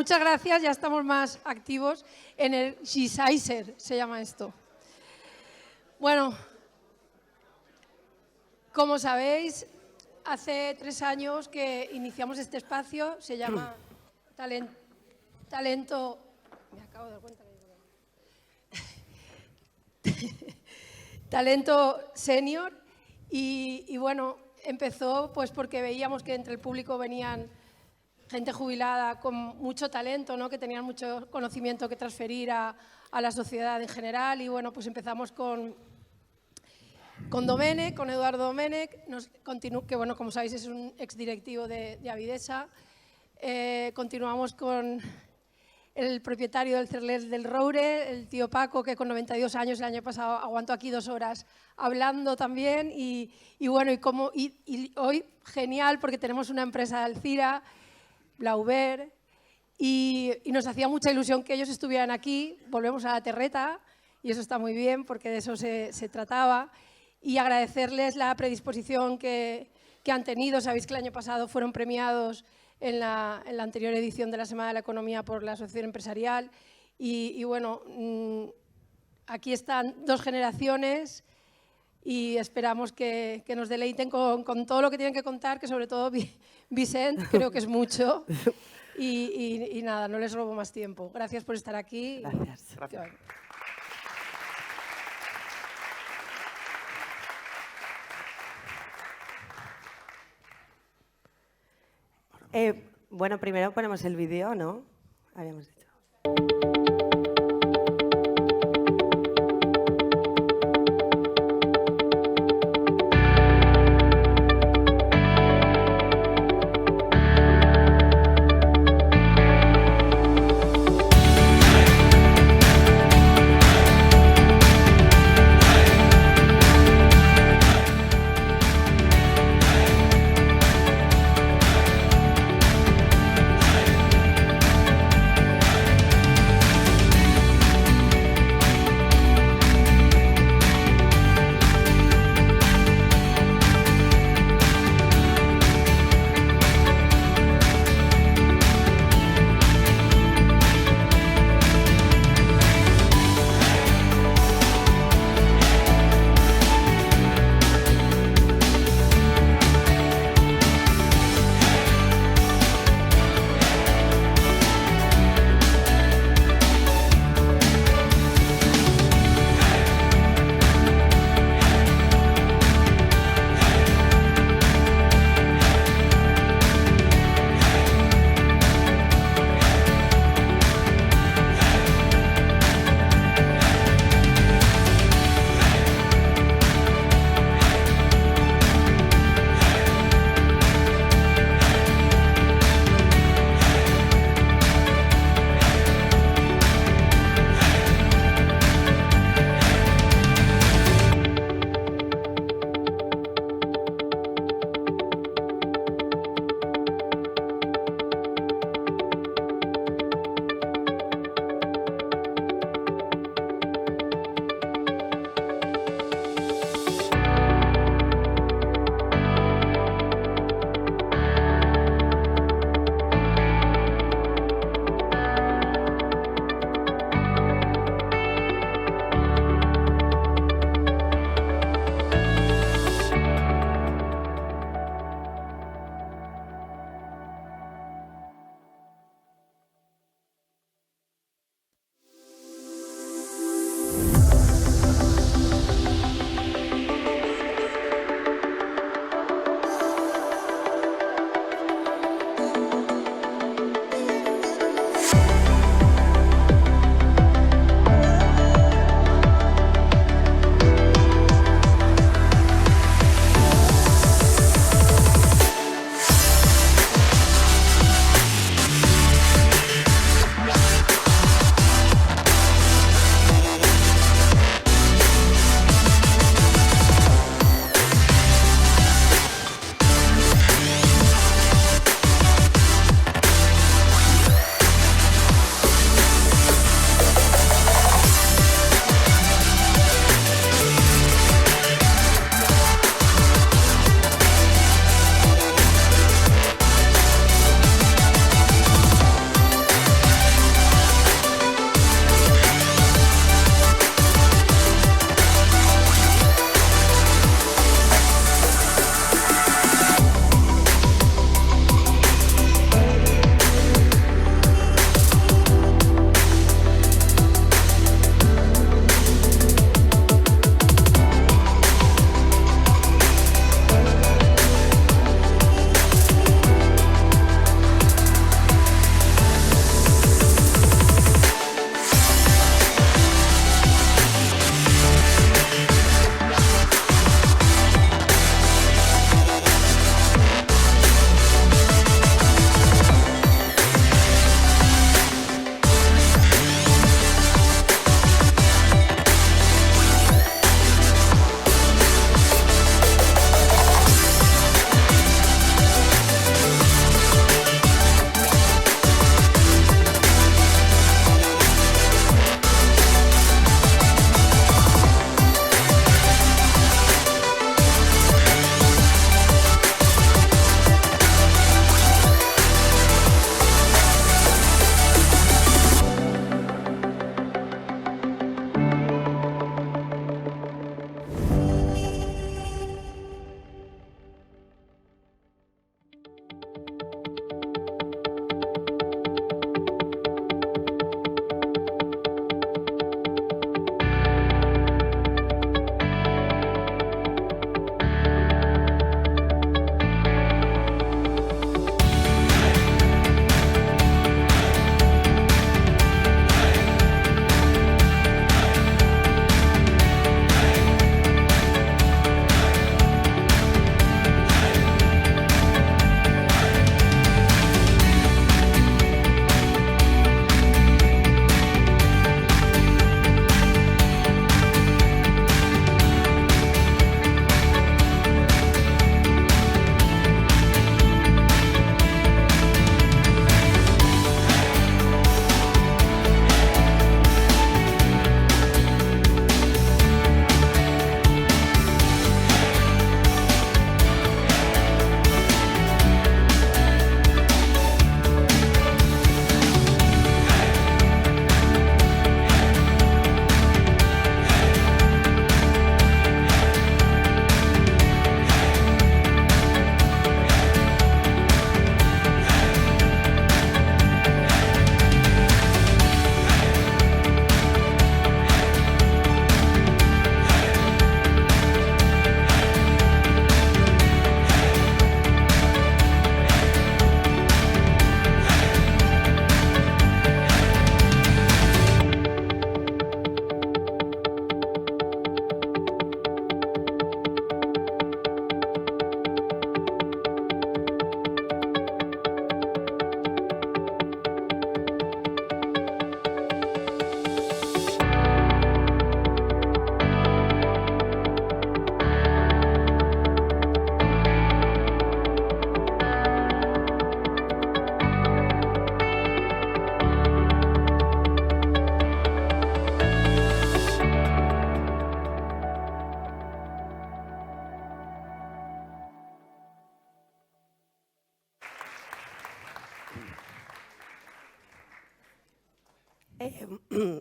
muchas gracias, ya estamos más activos en el Gesizer, se llama esto. Bueno, como sabéis, hace 3 años que iniciamos este espacio, se llama Talento... Me acabo de dar cuenta que... Talento Senior y bueno, empezó pues porque veíamos que entre el público venían gente jubilada con mucho talento, ¿no? Que tenían mucho conocimiento que transferir a la sociedad en general y bueno, pues empezamos con Domènech, con Eduardo Domènech, que bueno, como sabéis es un exdirectivo de Avidesa. Continuamos con el propietario del Cerler del Roure, el tío Paco, que con 92 años el año pasado aguantó aquí 2 horas hablando también. Y bueno, y hoy genial porque tenemos una empresa de Alcira, Blauber, y nos hacía mucha ilusión que ellos estuvieran aquí. Volvemos a la terreta y eso está muy bien porque de eso se trataba. Y agradecerles la predisposición que han tenido. Sabéis que el año pasado fueron premiados en la anterior edición de la Semana de la Economía por la Asociación Empresarial. Y bueno, aquí están 2 generaciones y esperamos que nos deleiten con todo lo que tienen que contar, que sobre todo Vicent, creo que es mucho. Y nada, no les robo más tiempo. Gracias por estar aquí. Gracias. Gracias. Bueno, primero ponemos el vídeo, ¿no? Habíamos dicho.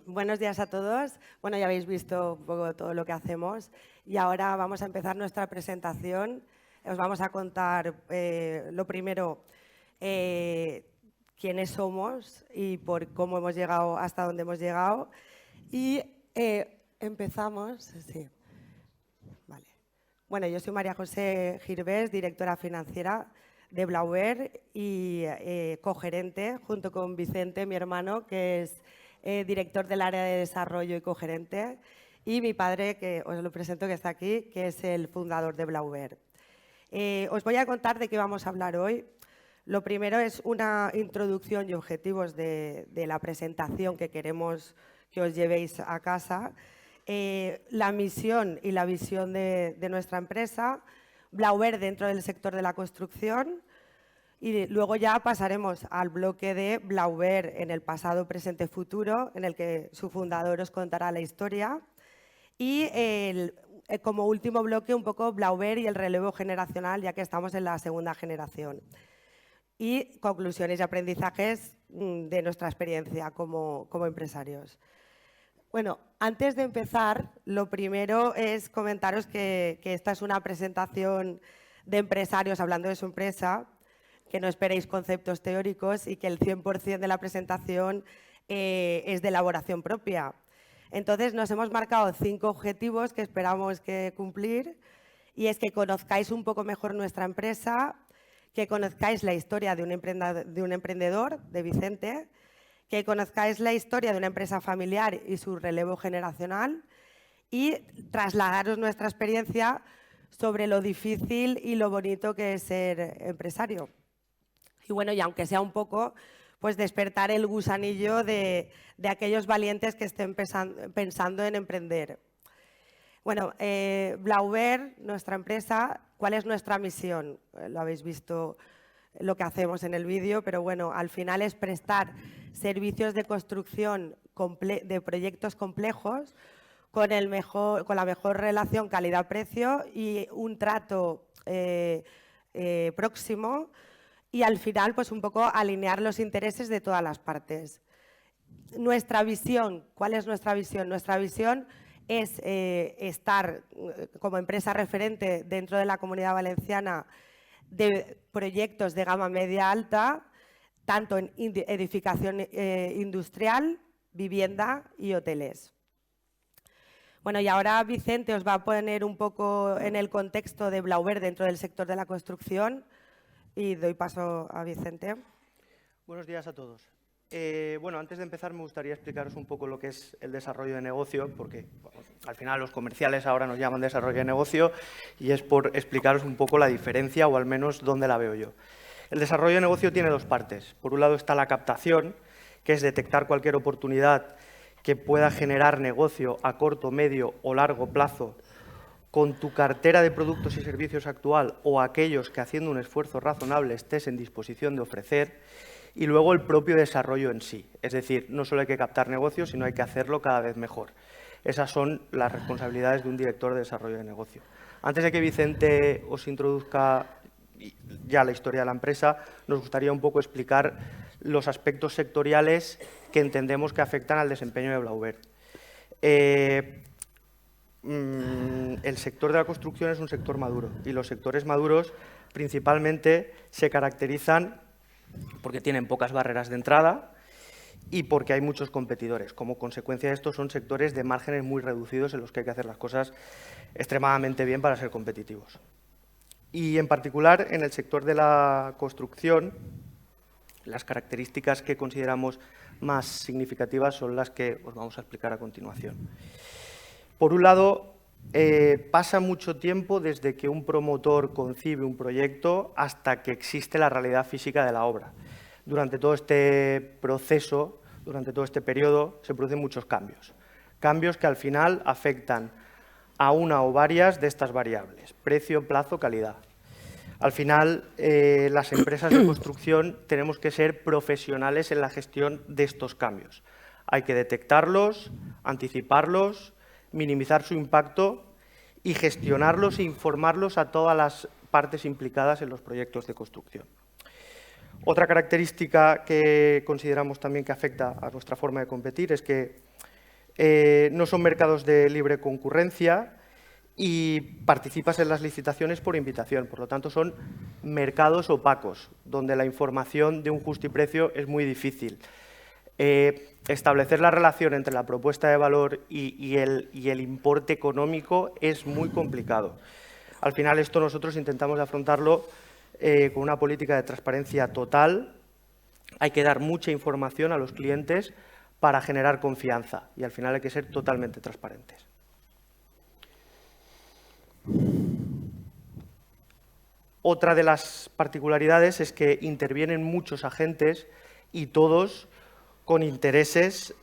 Buenos días a todos. Bueno, ya habéis visto un poco todo lo que hacemos y ahora vamos a empezar nuestra presentación. Os vamos a contar, lo primero, quiénes somos y por cómo hemos llegado hasta donde hemos llegado. Y empezamos. Sí. Vale. Bueno, yo soy María José Girvés, directora financiera de Blauber y cogerente, junto con Vicente, mi hermano, que es director del área de desarrollo y cogerente, y mi padre, que os lo presento, que está aquí, que es el fundador de Blauber. Os voy a contar de qué vamos a hablar hoy. Lo primero es una introducción y objetivos de la presentación que queremos que os llevéis a casa, la misión y la visión de nuestra empresa, Blauber dentro del sector de la construcción, y luego ya pasaremos al bloque de Blauber en el pasado, presente, futuro, en el que su fundador os contará la historia. Y como último bloque, un poco Blauber y el relevo generacional, ya que estamos en la segunda generación. Y conclusiones y aprendizajes de nuestra experiencia como empresarios. Bueno, antes de empezar, lo primero es comentaros que esta es una presentación de empresarios hablando de su empresa, que no esperéis conceptos teóricos y que el 100% de la presentación es de elaboración propia. Entonces, nos hemos marcado 5 objetivos que esperamos que cumplir, y es que conozcáis un poco mejor nuestra empresa, que conozcáis la historia de un emprendedor, de Vicente, que conozcáis la historia de una empresa familiar y su relevo generacional, y trasladaros nuestra experiencia sobre lo difícil y lo bonito que es ser empresario. Y bueno, y aunque sea un poco, pues despertar el gusanillo de aquellos valientes que estén pensando en emprender. Bueno, Blauber, nuestra empresa, ¿cuál es nuestra misión? Lo habéis visto lo que hacemos en el vídeo, pero bueno, al final es prestar servicios de construcción de proyectos complejos con la mejor relación calidad-precio y un trato próximo, y al final pues un poco alinear los intereses de todas las partes. Nuestra visión, ¿cuál es nuestra visión? Nuestra visión es estar como empresa referente dentro de la Comunidad Valenciana de proyectos de gama media-alta, tanto en edificación industrial, vivienda y hoteles. Bueno, y ahora Vicente os va a poner un poco en el contexto de Blauber dentro del sector de la construcción, y doy paso a Vicente. Buenos días a todos. Bueno, antes de empezar me gustaría explicaros un poco lo que es el desarrollo de negocio, porque bueno, al final los comerciales ahora nos llaman desarrollo de negocio, y es por explicaros un poco la diferencia, o al menos dónde la veo yo. El desarrollo de negocio tiene 2 partes. Por un lado está la captación, que es detectar cualquier oportunidad que pueda generar negocio a corto, medio o largo plazo con tu cartera de productos y servicios actual o aquellos que haciendo un esfuerzo razonable estés en disposición de ofrecer, y luego el propio desarrollo en sí. Es decir, no solo hay que captar negocios, sino hay que hacerlo cada vez mejor. Esas son las responsabilidades de un director de desarrollo de negocio. Antes de que Vicente os introduzca ya la historia de la empresa, nos gustaría un poco explicar los aspectos sectoriales que entendemos que afectan al desempeño de Blauber. El sector de la construcción es un sector maduro, y los sectores maduros principalmente se caracterizan porque tienen pocas barreras de entrada y porque hay muchos competidores. Como consecuencia de esto, son sectores de márgenes muy reducidos en los que hay que hacer las cosas extremadamente bien para ser competitivos. Y en particular, en el sector de la construcción, las características que consideramos más significativas son las que os vamos a explicar a continuación. Por un lado, pasa mucho tiempo desde que un promotor concibe un proyecto hasta que existe la realidad física de la obra. Durante todo este proceso, durante todo este periodo, se producen muchos cambios. Cambios que al final afectan a una o varias de estas variables: precio, plazo, calidad. Al final, las empresas de construcción tenemos que ser profesionales en la gestión de estos cambios. Hay que detectarlos, anticiparlos, minimizar su impacto y gestionarlos e informarlos a todas las partes implicadas en los proyectos de construcción. Otra característica que consideramos también que afecta a nuestra forma de competir es que no son mercados de libre concurrencia y participas en las licitaciones por invitación. Por lo tanto, son mercados opacos, donde la información de un justiprecio es muy difícil. Establecer la relación entre la propuesta de valor y el importe económico es muy complicado. Al final, esto nosotros intentamos afrontarlo con una política de transparencia total. Hay que dar mucha información a los clientes para generar confianza y al final hay que ser totalmente transparentes. Otra de las particularidades es que intervienen muchos agentes y todos con intereses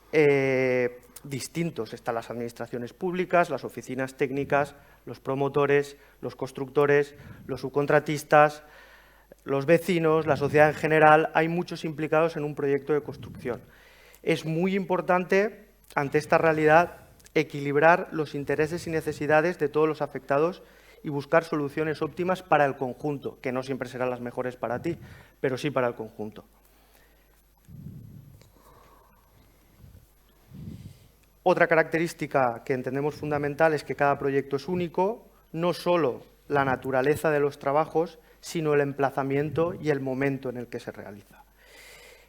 distintos. Están las administraciones públicas, las oficinas técnicas, los promotores, los constructores, los subcontratistas, los vecinos, la sociedad en general. Hay muchos implicados en un proyecto de construcción. Es muy importante, ante esta realidad, equilibrar los intereses y necesidades de todos los afectados y buscar soluciones óptimas para el conjunto, que no siempre serán las mejores para ti, pero sí para el conjunto. Otra característica que entendemos fundamental es que cada proyecto es único, no solo la naturaleza de los trabajos, sino el emplazamiento y el momento en el que se realiza.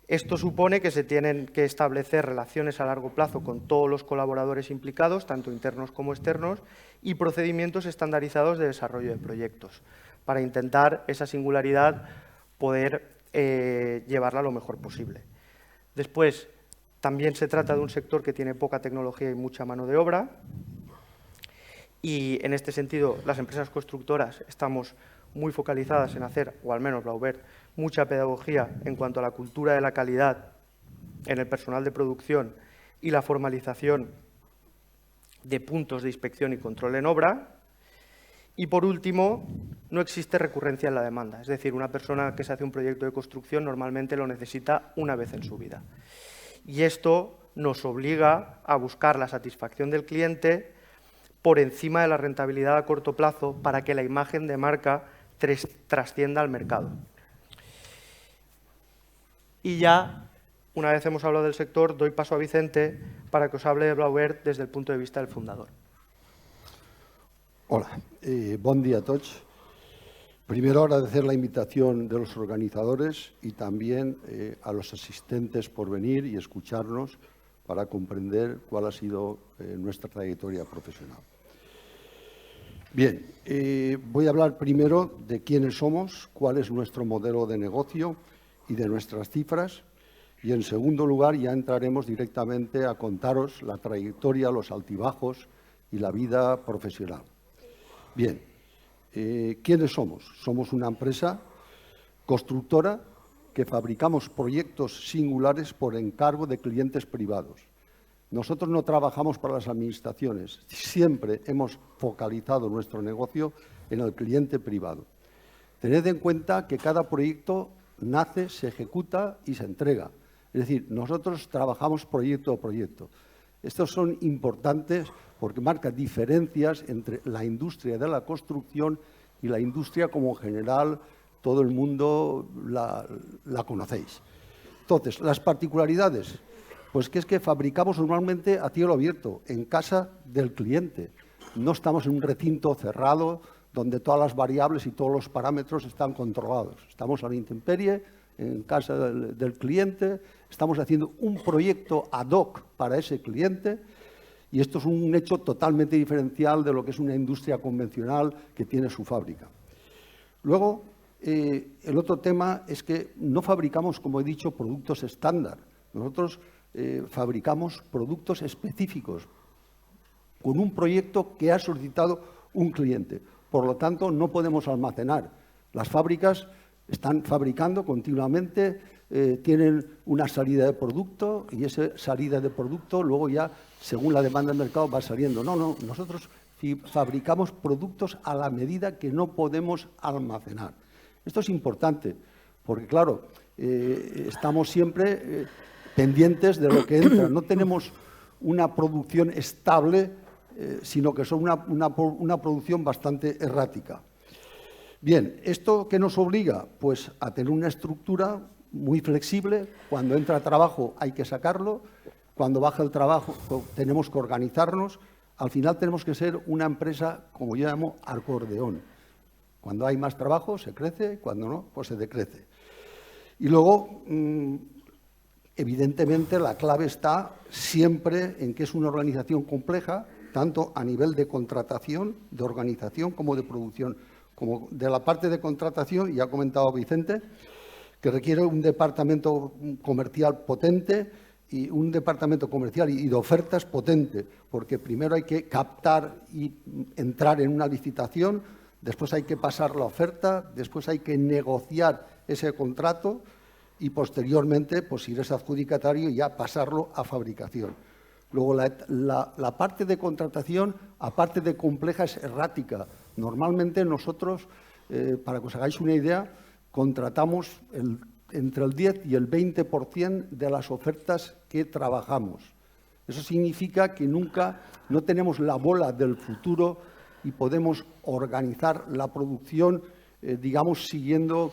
Esto supone que se tienen que establecer relaciones a largo plazo con todos los colaboradores implicados, tanto internos como externos, y procedimientos estandarizados de desarrollo de proyectos, para intentar esa singularidad poder llevarla lo mejor posible. Después, también se trata de un sector que tiene poca tecnología y mucha mano de obra, y en este sentido las empresas constructoras estamos muy focalizadas en hacer, o al menos Blauber, mucha pedagogía en cuanto a la cultura de la calidad en el personal de producción y la formalización de puntos de inspección y control en obra. Y por último, no existe recurrencia en la demanda, es decir, una persona que se hace un proyecto de construcción normalmente lo necesita una vez en su vida. Y esto nos obliga a buscar la satisfacción del cliente por encima de la rentabilidad a corto plazo para que la imagen de marca trascienda al mercado. Y ya, una vez hemos hablado del sector, doy paso a Vicente para que os hable de Blauber desde el punto de vista del fundador. Hola, bon dia a tots. Primero agradecer la invitación de los organizadores y también a los asistentes por venir y escucharnos para comprender cuál ha sido nuestra trayectoria profesional. Bien, voy a hablar primero de quiénes somos, cuál es nuestro modelo de negocio y de nuestras cifras. Y en segundo lugar ya entraremos directamente a contaros la trayectoria, los altibajos y la vida profesional. Bien, ¿quiénes somos? Somos una empresa constructora que fabricamos proyectos singulares por encargo de clientes privados. Nosotros no trabajamos para las administraciones, siempre hemos focalizado nuestro negocio en el cliente privado. Tened en cuenta que cada proyecto nace, se ejecuta y se entrega. Es decir, nosotros trabajamos proyecto a proyecto. Estos son importantes porque marcan diferencias entre la industria de la construcción y la industria como en general todo el mundo la conocéis. Entonces, las particularidades, pues que es que fabricamos normalmente a cielo abierto, en casa del cliente. No estamos en un recinto cerrado donde todas las variables y todos los parámetros están controlados. Estamos a la intemperie, en casa del cliente, estamos haciendo un proyecto ad hoc para ese cliente y esto es un hecho totalmente diferencial de lo que es una industria convencional que tiene su fábrica. Luego, el otro tema es que no fabricamos, como he dicho, productos estándar. Nosotros fabricamos productos específicos con un proyecto que ha solicitado un cliente. Por lo tanto, no podemos almacenar. Las fábricas están fabricando continuamente, tienen una salida de producto y esa salida de producto luego ya, según la demanda del mercado, va saliendo. No, nosotros fabricamos productos a la medida que no podemos almacenar. Esto es importante porque, claro, estamos siempre pendientes de lo que entra. No tenemos una producción estable, sino que son una producción bastante errática. Bien, ¿esto qué nos obliga? Pues a tener una estructura muy flexible, cuando entra trabajo hay que sacarlo, cuando baja el trabajo tenemos que organizarnos, al final tenemos que ser una empresa, como yo llamo, acordeón. Cuando hay más trabajo se crece, cuando no, pues se decrece. Y luego, evidentemente, la clave está siempre en que es una organización compleja, tanto a nivel de contratación, de organización, como de producción. Como de la parte de contratación, ya ha comentado Vicente, que requiere un departamento comercial potente y un departamento comercial y de ofertas potente, porque primero hay que captar y entrar en una licitación, después hay que pasar la oferta, después hay que negociar ese contrato y posteriormente, pues si eres adjudicatario, ya pasarlo a fabricación. Luego, la parte de contratación, aparte de compleja, es errática. Normalmente nosotros, para que os hagáis una idea, contratamos entre el 10 y el 20% de las ofertas que trabajamos. Eso significa que nunca no tenemos la bola del futuro y podemos organizar la producción, digamos, siguiendo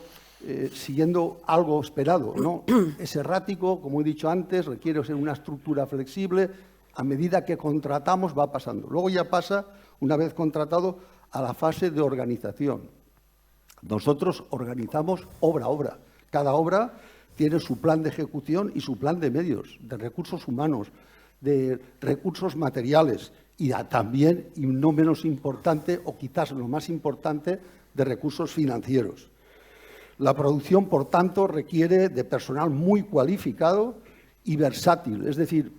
algo esperado, ¿no? Es errático, como he dicho antes, requiere ser una estructura flexible. A medida que contratamos va pasando. Luego ya pasa, una vez contratado, a la fase de organización. Nosotros organizamos obra a obra. Cada obra tiene su plan de ejecución y su plan de medios, de recursos humanos, de recursos materiales y también, y no menos importante, o quizás lo más importante, de recursos financieros. La producción, por tanto, requiere de personal muy cualificado y versátil. Es decir,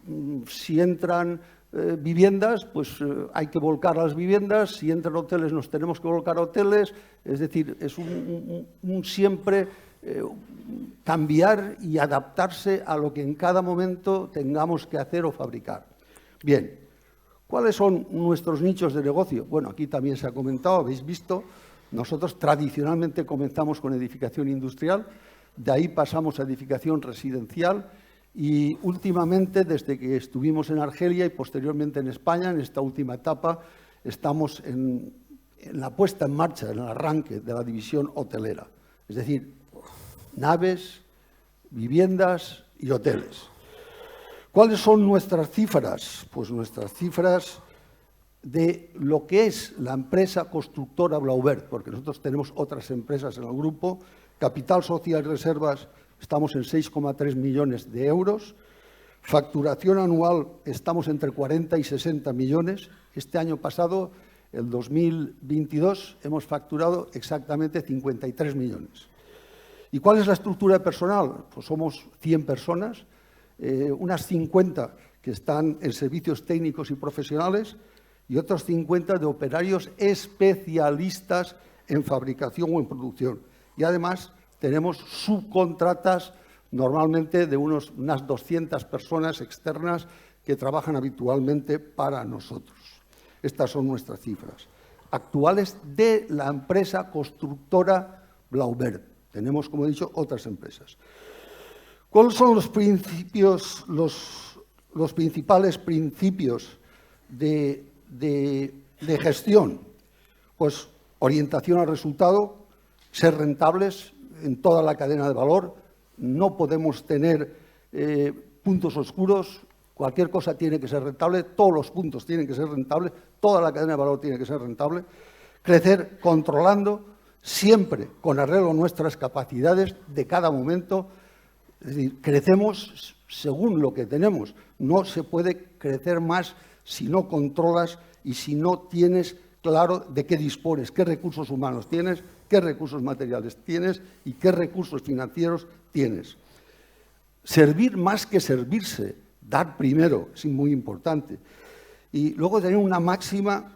si entran viviendas, pues hay que volcar a las viviendas. Si entran hoteles, nos tenemos que volcar a hoteles. Es decir, es un siempre cambiar y adaptarse a lo que en cada momento tengamos que hacer o fabricar. Bien, ¿cuáles son nuestros nichos de negocio? Bueno, aquí también se ha comentado, habéis visto. Nosotros tradicionalmente comenzamos con edificación industrial, de ahí pasamos a edificación residencial y últimamente, desde que estuvimos en Argelia y posteriormente en España, en esta última etapa, estamos en la puesta en marcha, en el arranque de la división hotelera. Es decir, naves, viviendas y hoteles. ¿Cuáles son nuestras cifras? Pues nuestras cifras de lo que es la empresa constructora Blaubert, porque nosotros tenemos otras empresas en el grupo. Capital social y reservas, estamos en 6,3 millones de euros. Facturación anual, estamos entre 40 y 60 millones. Este año pasado, el 2022, hemos facturado exactamente 53 millones. ¿Y cuál es la estructura de personal? Pues somos 100 personas, unas 50 que están en servicios técnicos y profesionales, y otros 50 de operarios especialistas en fabricación o en producción. Y además tenemos subcontratas normalmente de unas 200 personas externas que trabajan habitualmente para nosotros. Estas son nuestras cifras actuales de la empresa constructora Blaubert. Tenemos, como he dicho, otras empresas. ¿Cuáles son los principios, los principales principios de gestión? Pues orientación al resultado, ser rentables en toda la cadena de valor. No podemos tener puntos oscuros, cualquier cosa tiene que ser rentable, todos los puntos tienen que ser rentables, toda la cadena de valor tiene que ser rentable. Crecer controlando, siempre con arreglo a nuestras capacidades de cada momento. Es decir, crecemos según lo que tenemos. No se puede crecer más si no controlas y si no tienes claro de qué dispones, qué recursos humanos tienes, qué recursos materiales tienes y qué recursos financieros tienes. Servir más que servirse, dar primero, es muy importante. Y luego tener una máxima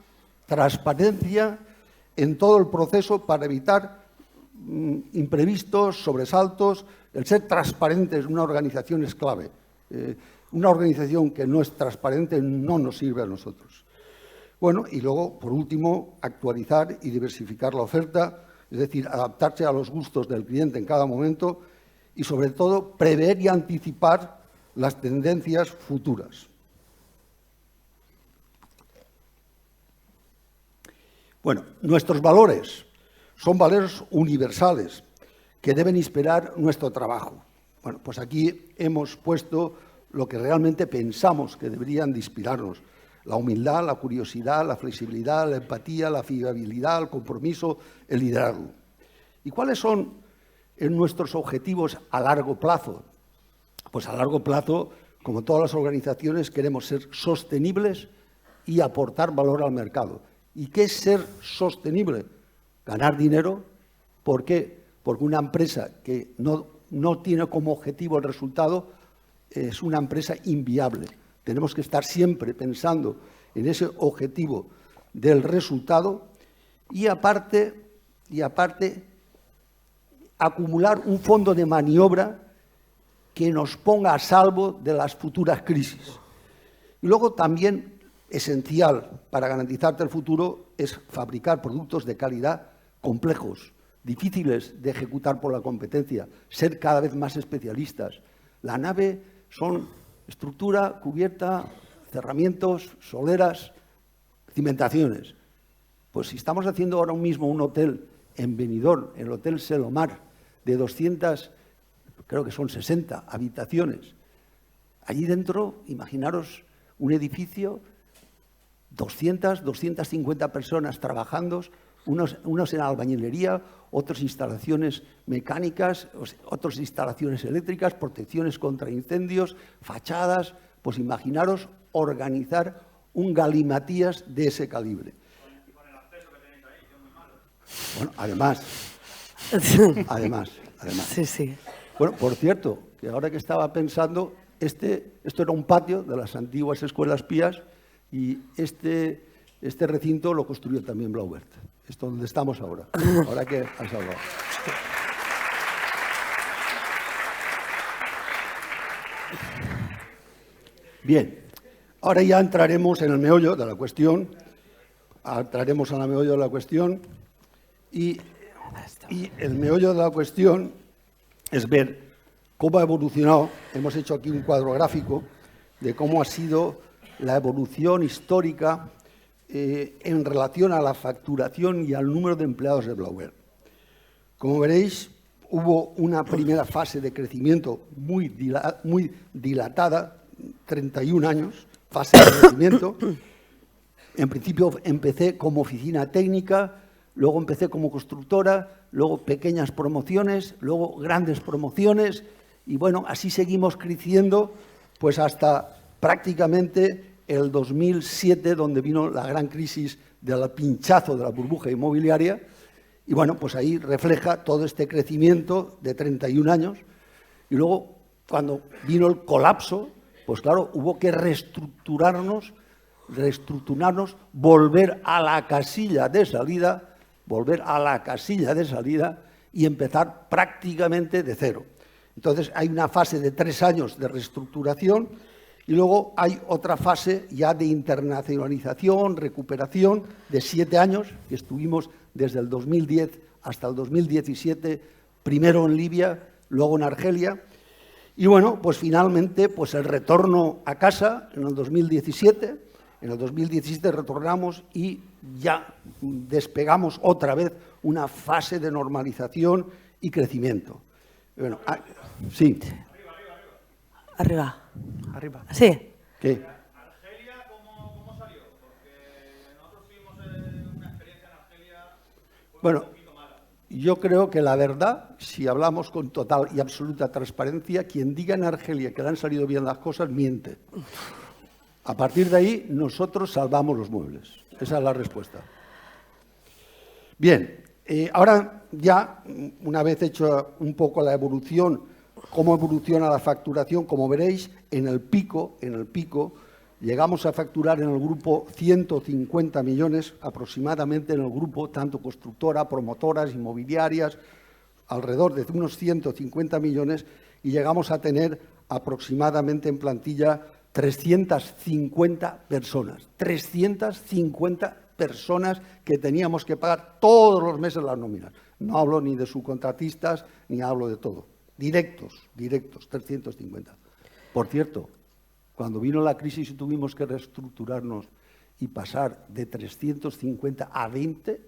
transparencia en todo el proceso para evitar imprevistos, sobresaltos. El ser transparente en una organización es clave. Una organización que no es transparente no nos sirve a nosotros. Bueno, y luego, por último, actualizar y diversificar la oferta, es decir, adaptarse a los gustos del cliente en cada momento y, sobre todo, prever y anticipar las tendencias futuras. Bueno, nuestros valores son valores universales que deben inspirar nuestro trabajo. Bueno, pues aquí hemos puesto lo que realmente pensamos que deberían de inspirarnos. La humildad, la curiosidad, la flexibilidad, la empatía, la fiabilidad, el compromiso, el liderazgo. ¿Y cuáles son nuestros objetivos a largo plazo? Pues a largo plazo, como todas las organizaciones, queremos ser sostenibles y aportar valor al mercado. ¿Y qué es ser sostenible? Ganar dinero. ¿Por qué? Porque una empresa que no tiene como objetivo el resultado es una empresa inviable. Tenemos que estar siempre pensando en ese objetivo del resultado y aparte acumular un fondo de maniobra que nos ponga a salvo de las futuras crisis. Y luego también esencial para garantizarte el futuro es fabricar productos de calidad complejos, difíciles de ejecutar por la competencia, ser cada vez más especialistas. La nave son estructura, cubierta, cerramientos, soleras, cimentaciones. Pues si estamos haciendo ahora mismo un hotel en Benidorm, el Hotel Selomar, de 200, creo que son 60 habitaciones, allí dentro, imaginaros un edificio, 200, 250 personas trabajando, unos en albañilería, otras instalaciones mecánicas, otras instalaciones eléctricas, protecciones contra incendios, fachadas. Pues imaginaros organizar un galimatías de ese calibre. Con el acceso que tenéis ahí, que es muy malo. Bueno, además. Sí, sí. Bueno, por cierto, que ahora que estaba pensando, esto era un patio de las antiguas escuelas pías y este recinto lo construyó también Blaubert. Esto donde estamos ahora que has hablado. Bien, ahora ya entraremos en el meollo de la cuestión. Y el meollo de la cuestión es ver cómo ha evolucionado. Hemos hecho aquí un cuadro gráfico de cómo ha sido la evolución histórica en relación a la facturación y al número de empleados de Blaubert. Como veréis, hubo una primera fase de crecimiento muy dilatada, 31 años, fase de crecimiento. En principio empecé como oficina técnica, luego empecé como constructora, luego pequeñas promociones, luego grandes promociones y bueno, así seguimos creciendo pues hasta prácticamente el 2007, donde vino la gran crisis del pinchazo de la burbuja inmobiliaria. Y bueno, pues ahí refleja todo este crecimiento de 31 años. Y luego, cuando vino el colapso, pues claro, hubo que reestructurarnos, volver a la casilla de salida y empezar prácticamente de cero. Entonces, hay una fase de 3 años de reestructuración. Y luego hay otra fase ya de internacionalización, recuperación, de 7 años, que estuvimos desde el 2010 hasta el 2017, primero en Libia, luego en Argelia. Y bueno, pues finalmente pues el retorno a casa en el 2017. En el 2017 retornamos y ya despegamos otra vez una fase de normalización y crecimiento. Bueno, sí. Arriba. Sí. ¿Qué? ¿Argelia cómo salió? Porque nosotros tuvimos una experiencia en Argelia Bueno, un poquito mala. yo creo que la verdad, si hablamos con total y absoluta transparencia, quien diga en Argelia que le han salido bien las cosas, miente. A partir de ahí, nosotros salvamos los muebles. Esa es la respuesta. Bien, ahora ya, una vez hecho un poco la evolución, cómo evoluciona la facturación, como veréis, en el pico, llegamos a facturar en el grupo 150 millones aproximadamente, en el grupo, tanto constructora, promotoras, inmobiliarias, alrededor de unos 150 millones, y llegamos a tener aproximadamente en plantilla 350 personas. 350 personas que teníamos que pagar todos los meses las nóminas. No hablo ni de subcontratistas, ni hablo de todo. Directos, 350. Por cierto, cuando vino la crisis y tuvimos que reestructurarnos y pasar de 350 a 20,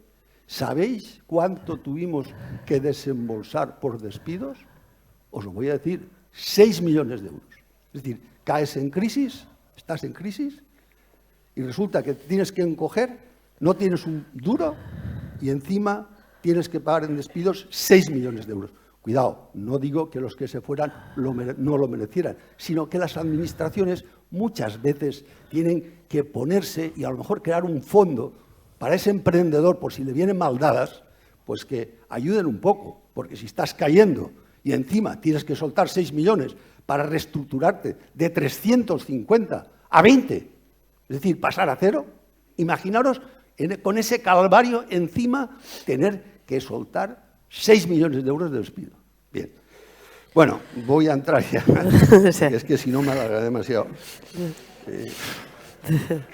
¿sabéis cuánto tuvimos que desembolsar por despidos? Os lo voy a decir, 6 millones de euros. Es decir, caes en crisis, estás en crisis, y resulta que te tienes que encoger, no tienes un duro, y encima tienes que pagar en despidos 6 millones de euros. Cuidado, no digo que los que se fueran no lo merecieran, sino que las administraciones muchas veces tienen que ponerse y a lo mejor crear un fondo para ese emprendedor, por si le vienen mal dadas, pues que ayuden un poco, porque si estás cayendo y encima tienes que soltar 6 millones para reestructurarte de 350 a 20, es decir, pasar a cero, imaginaros con ese calvario encima tener que soltar 6 millones de euros de despido. Bien. Bueno, voy a entrar ya, es que si no me alarga demasiado.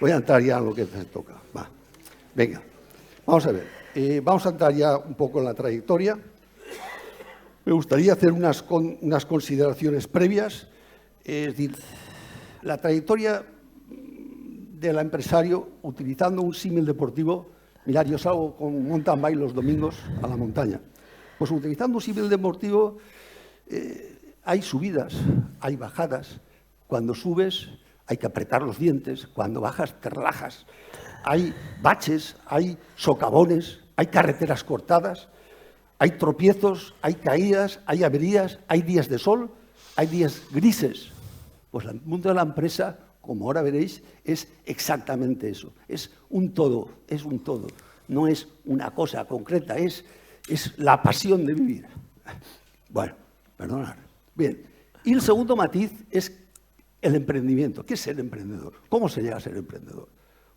Voy a entrar ya en lo que te toca. Va. Venga, vamos a ver. Vamos a entrar ya un poco en la trayectoria. Me gustaría hacer unas consideraciones previas. Es decir, la trayectoria del empresario utilizando un símil deportivo. Mirad, yo salgo con mountain bike los domingos a la montaña. Pues utilizando un símil deportivo hay subidas, hay bajadas. Cuando subes hay que apretar los dientes, cuando bajas te relajas. Hay baches, hay socavones, hay carreteras cortadas, hay tropiezos, hay caídas, hay averías, hay días de sol, hay días grises. Pues el mundo de la empresa, como ahora veréis, es exactamente eso. Es un todo, no es una cosa concreta, es la pasión de vivir. Bueno, perdonad. Bien, y el segundo matiz es el emprendimiento. ¿Qué es ser emprendedor? ¿Cómo se llega a ser emprendedor?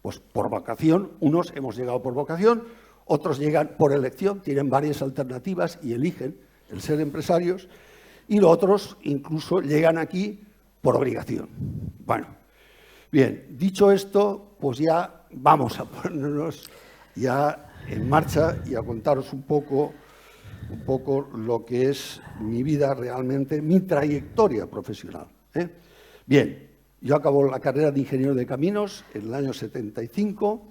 Pues por vocación, unos hemos llegado por vocación, otros llegan por elección, tienen varias alternativas y eligen el ser empresarios, y los otros incluso llegan aquí por obligación. Bueno, bien, dicho esto, pues ya vamos a ponernos ya en marcha y a contaros un poco lo que es mi vida realmente, mi trayectoria profesional. Bien, yo acabo la carrera de ingeniero de caminos en el año 75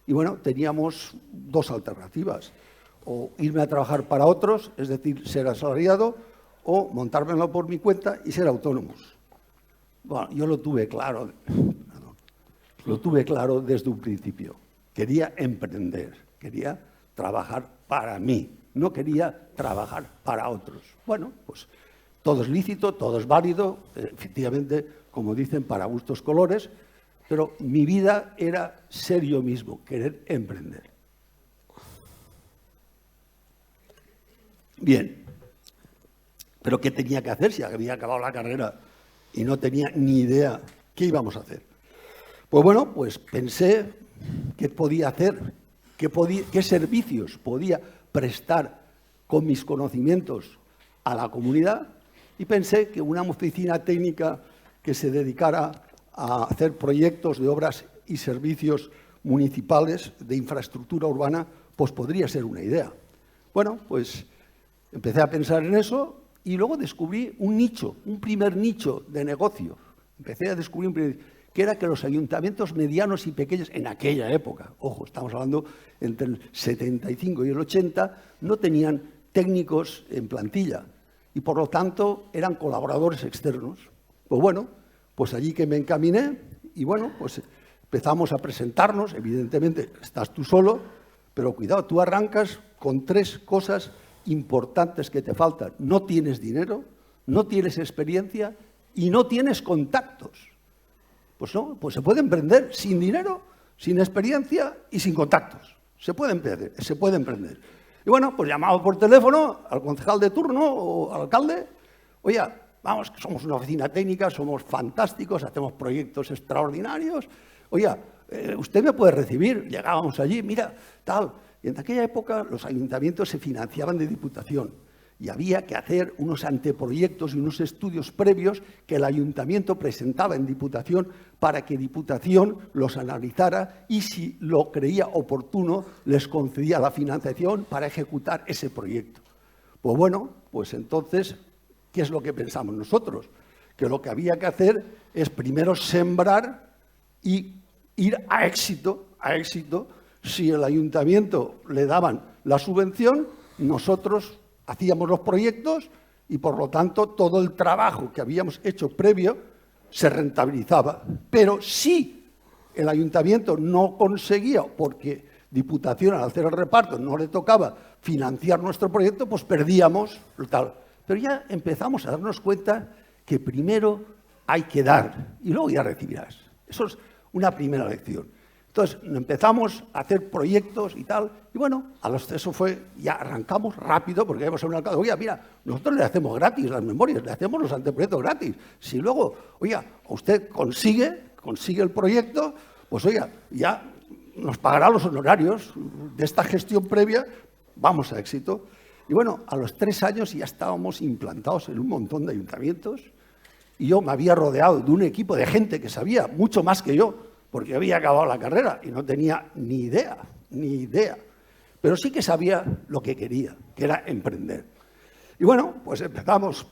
y bueno, teníamos dos alternativas, o irme a trabajar para otros, es decir, ser asalariado, o montármelo por mi cuenta y ser autónomos. Bueno, yo lo tuve claro desde un principio. Quería emprender, quería trabajar para mí, no quería trabajar para otros. Bueno, pues todo es lícito, todo es válido, efectivamente, como dicen, para gustos colores, pero mi vida era ser yo mismo, querer emprender. Bien, pero ¿qué tenía que hacer si había acabado la carrera y no tenía ni idea qué íbamos a hacer? Pues bueno, pues pensé qué podía hacer, qué servicios podía prestar con mis conocimientos a la comunidad y pensé que una oficina técnica que se dedicara a hacer proyectos de obras y servicios municipales de infraestructura urbana, pues podría ser una idea. Bueno, pues empecé a pensar en eso y luego descubrí un nicho, un primer nicho de negocio. Empecé a descubrir que era que los ayuntamientos medianos y pequeños, en aquella época, ojo, estamos hablando entre el 75 y el 80, no tenían técnicos en plantilla y por lo tanto eran colaboradores externos. Pues bueno, pues allí que me encaminé y bueno, pues empezamos a presentarnos, evidentemente estás tú solo, pero cuidado, tú arrancas con tres cosas importantes que te faltan. No tienes dinero, no tienes experiencia y no tienes contactos. Pues no, pues se puede emprender sin dinero, sin experiencia y sin contactos. Se puede emprender. Y bueno, pues llamamos por teléfono al concejal de turno o al alcalde. Oye, vamos, que somos una oficina técnica, somos fantásticos, hacemos proyectos extraordinarios. Oye, usted me puede recibir. Llegábamos allí, mira, tal. Y en aquella época los ayuntamientos se financiaban de Diputación y había que hacer unos anteproyectos y unos estudios previos que el ayuntamiento presentaba en Diputación para que Diputación los analizara y si lo creía oportuno les concedía la financiación para ejecutar ese proyecto. Pues bueno, pues entonces, ¿qué es lo que pensamos nosotros? Que lo que había que hacer es primero sembrar y ir a éxito. Si el ayuntamiento le daban la subvención, nosotros hacíamos los proyectos y por lo tanto todo el trabajo que habíamos hecho previo se rentabilizaba. Pero si el ayuntamiento no conseguía, porque Diputación al hacer el reparto no le tocaba financiar nuestro proyecto, pues perdíamos tal. Pero ya empezamos a darnos cuenta que primero hay que dar y luego ya recibirás. Eso es una primera lección. Entonces empezamos a hacer proyectos y tal, y bueno, eso fue, ya arrancamos rápido, porque habíamos un alcalde, oiga, mira, nosotros le hacemos gratis las memorias, le hacemos los anteproyectos gratis. Si luego, oiga, usted consigue el proyecto, pues oiga, ya nos pagará los honorarios de esta gestión previa, vamos a éxito. Y bueno, a los 3 años ya estábamos implantados en un montón de ayuntamientos, y yo me había rodeado de un equipo de gente que sabía mucho más que yo, porque había acabado la carrera y no tenía ni idea. Pero sí que sabía lo que quería, que era emprender. Y bueno, pues empezamos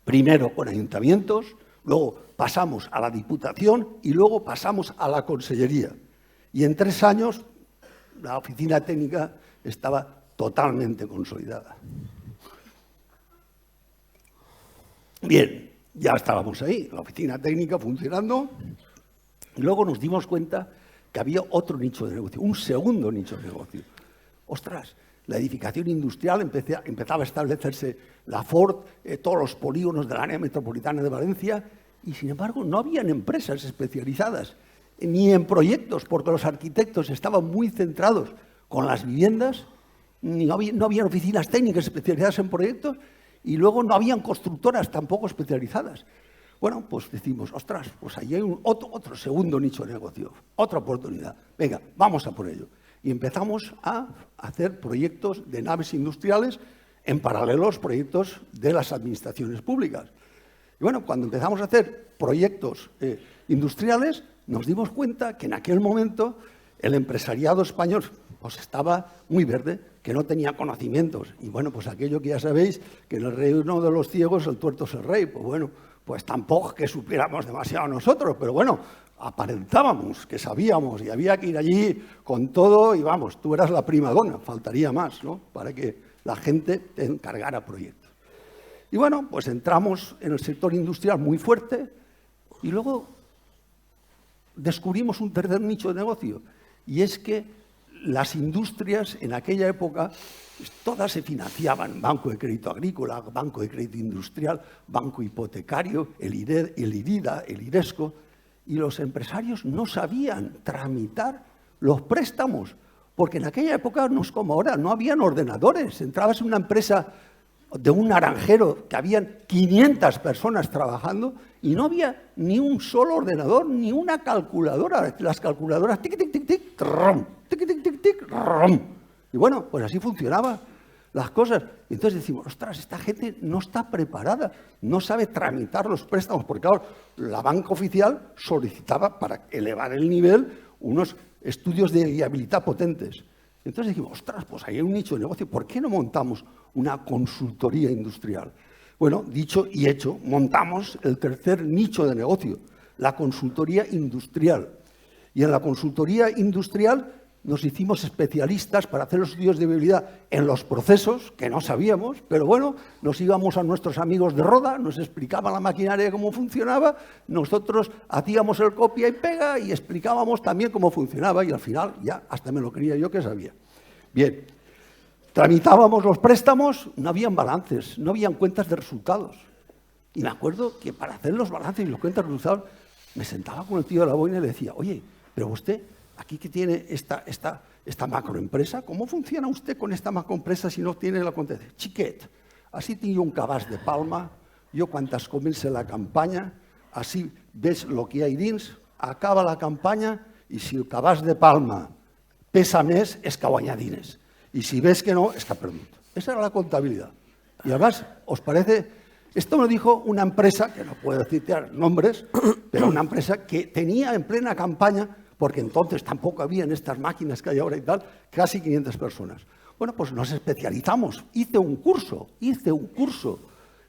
primero con ayuntamientos, luego pasamos a la Diputación y luego pasamos a la Consellería. Y en 3 años la oficina técnica estaba totalmente consolidada. Bien, ya estábamos ahí, la oficina técnica funcionando. Y luego nos dimos cuenta que había otro nicho de negocio, un segundo nicho de negocio. ¡Ostras! La edificación industrial empezaba a establecerse la Ford, todos los polígonos del área metropolitana de Valencia, y sin embargo no habían empresas especializadas, ni en proyectos, porque los arquitectos estaban muy centrados con las viviendas, no habían oficinas técnicas especializadas en proyectos, y luego no habían constructoras tampoco especializadas. Bueno, pues decimos, ostras, pues ahí hay otro segundo nicho de negocio, otra oportunidad. Venga, vamos a por ello. Y empezamos a hacer proyectos de naves industriales en paralelo a los proyectos de las administraciones públicas. Y bueno, cuando empezamos a hacer proyectos industriales, nos dimos cuenta que en aquel momento el empresariado español pues estaba muy verde, que no tenía conocimientos. Y bueno, pues aquello que ya sabéis, que en el reino de los ciegos el tuerto es el rey. Pues bueno, pues tampoco que supiéramos demasiado nosotros, pero bueno, aparentábamos que sabíamos y había que ir allí con todo y vamos, tú eras la primadona, faltaría más, ¿no?, para que la gente te encargara proyectos. Y bueno, pues entramos en el sector industrial muy fuerte y luego descubrimos un tercer nicho de negocio, y es que las industrias en aquella época todas se financiaban, Banco de Crédito Agrícola, Banco de Crédito Industrial, Banco Hipotecario, el IRIDA, el IRESCO, y los empresarios no sabían tramitar los préstamos, porque en aquella época no es como ahora, no habían ordenadores. Entrabas en una empresa de un naranjero que habían 500 personas trabajando y no había ni un solo ordenador, ni una calculadora. Las calculadoras, tic, tic, tic, tic, rom, tic, tic, tic, tic, rom. Y bueno, pues así funcionaban las cosas. Y entonces decimos, ostras, esta gente no está preparada, no sabe tramitar los préstamos, porque claro, la banca oficial solicitaba para elevar el nivel unos estudios de viabilidad potentes. Entonces dijimos, ostras, pues ahí hay un nicho de negocio, ¿por qué no montamos una consultoría industrial? Bueno, dicho y hecho, montamos el tercer nicho de negocio, la consultoría industrial. Y en la consultoría industrial nos hicimos especialistas para hacer los estudios de viabilidad en los procesos, que no sabíamos, pero bueno, nos íbamos a nuestros amigos de Roda, nos explicaban la maquinaria cómo funcionaba, nosotros hacíamos el copia y pega y explicábamos también cómo funcionaba y al final ya hasta me lo creía yo que sabía. Bien, tramitábamos los préstamos, no habían balances, no habían cuentas de resultados. Y me acuerdo que para hacer los balances y las cuentas de resultados me sentaba con el tío de la boina y le decía, oye, pero usted, aquí que tiene esta macroempresa, ¿cómo funciona usted con esta macroempresa si no tiene la cuenta? Chiquet, así tengo un cabàs de palma, jo quan es comença la campanya, així ves el que hi ha dins, acaba la campanya i si el cabàs de palma pesa més és que ha guanyat diners. Y si ves que no, es que ha perdut. Esa era la contabilidad. Y además, ¿os parece? Esto me lo dijo una empresa, que no puedo citar nombres, pero una empresa que tenía en plena campaña, porque entonces tampoco habían estas máquinas que hay ahora y tal, casi 500 personas. Bueno, pues nos especializamos. Hice un curso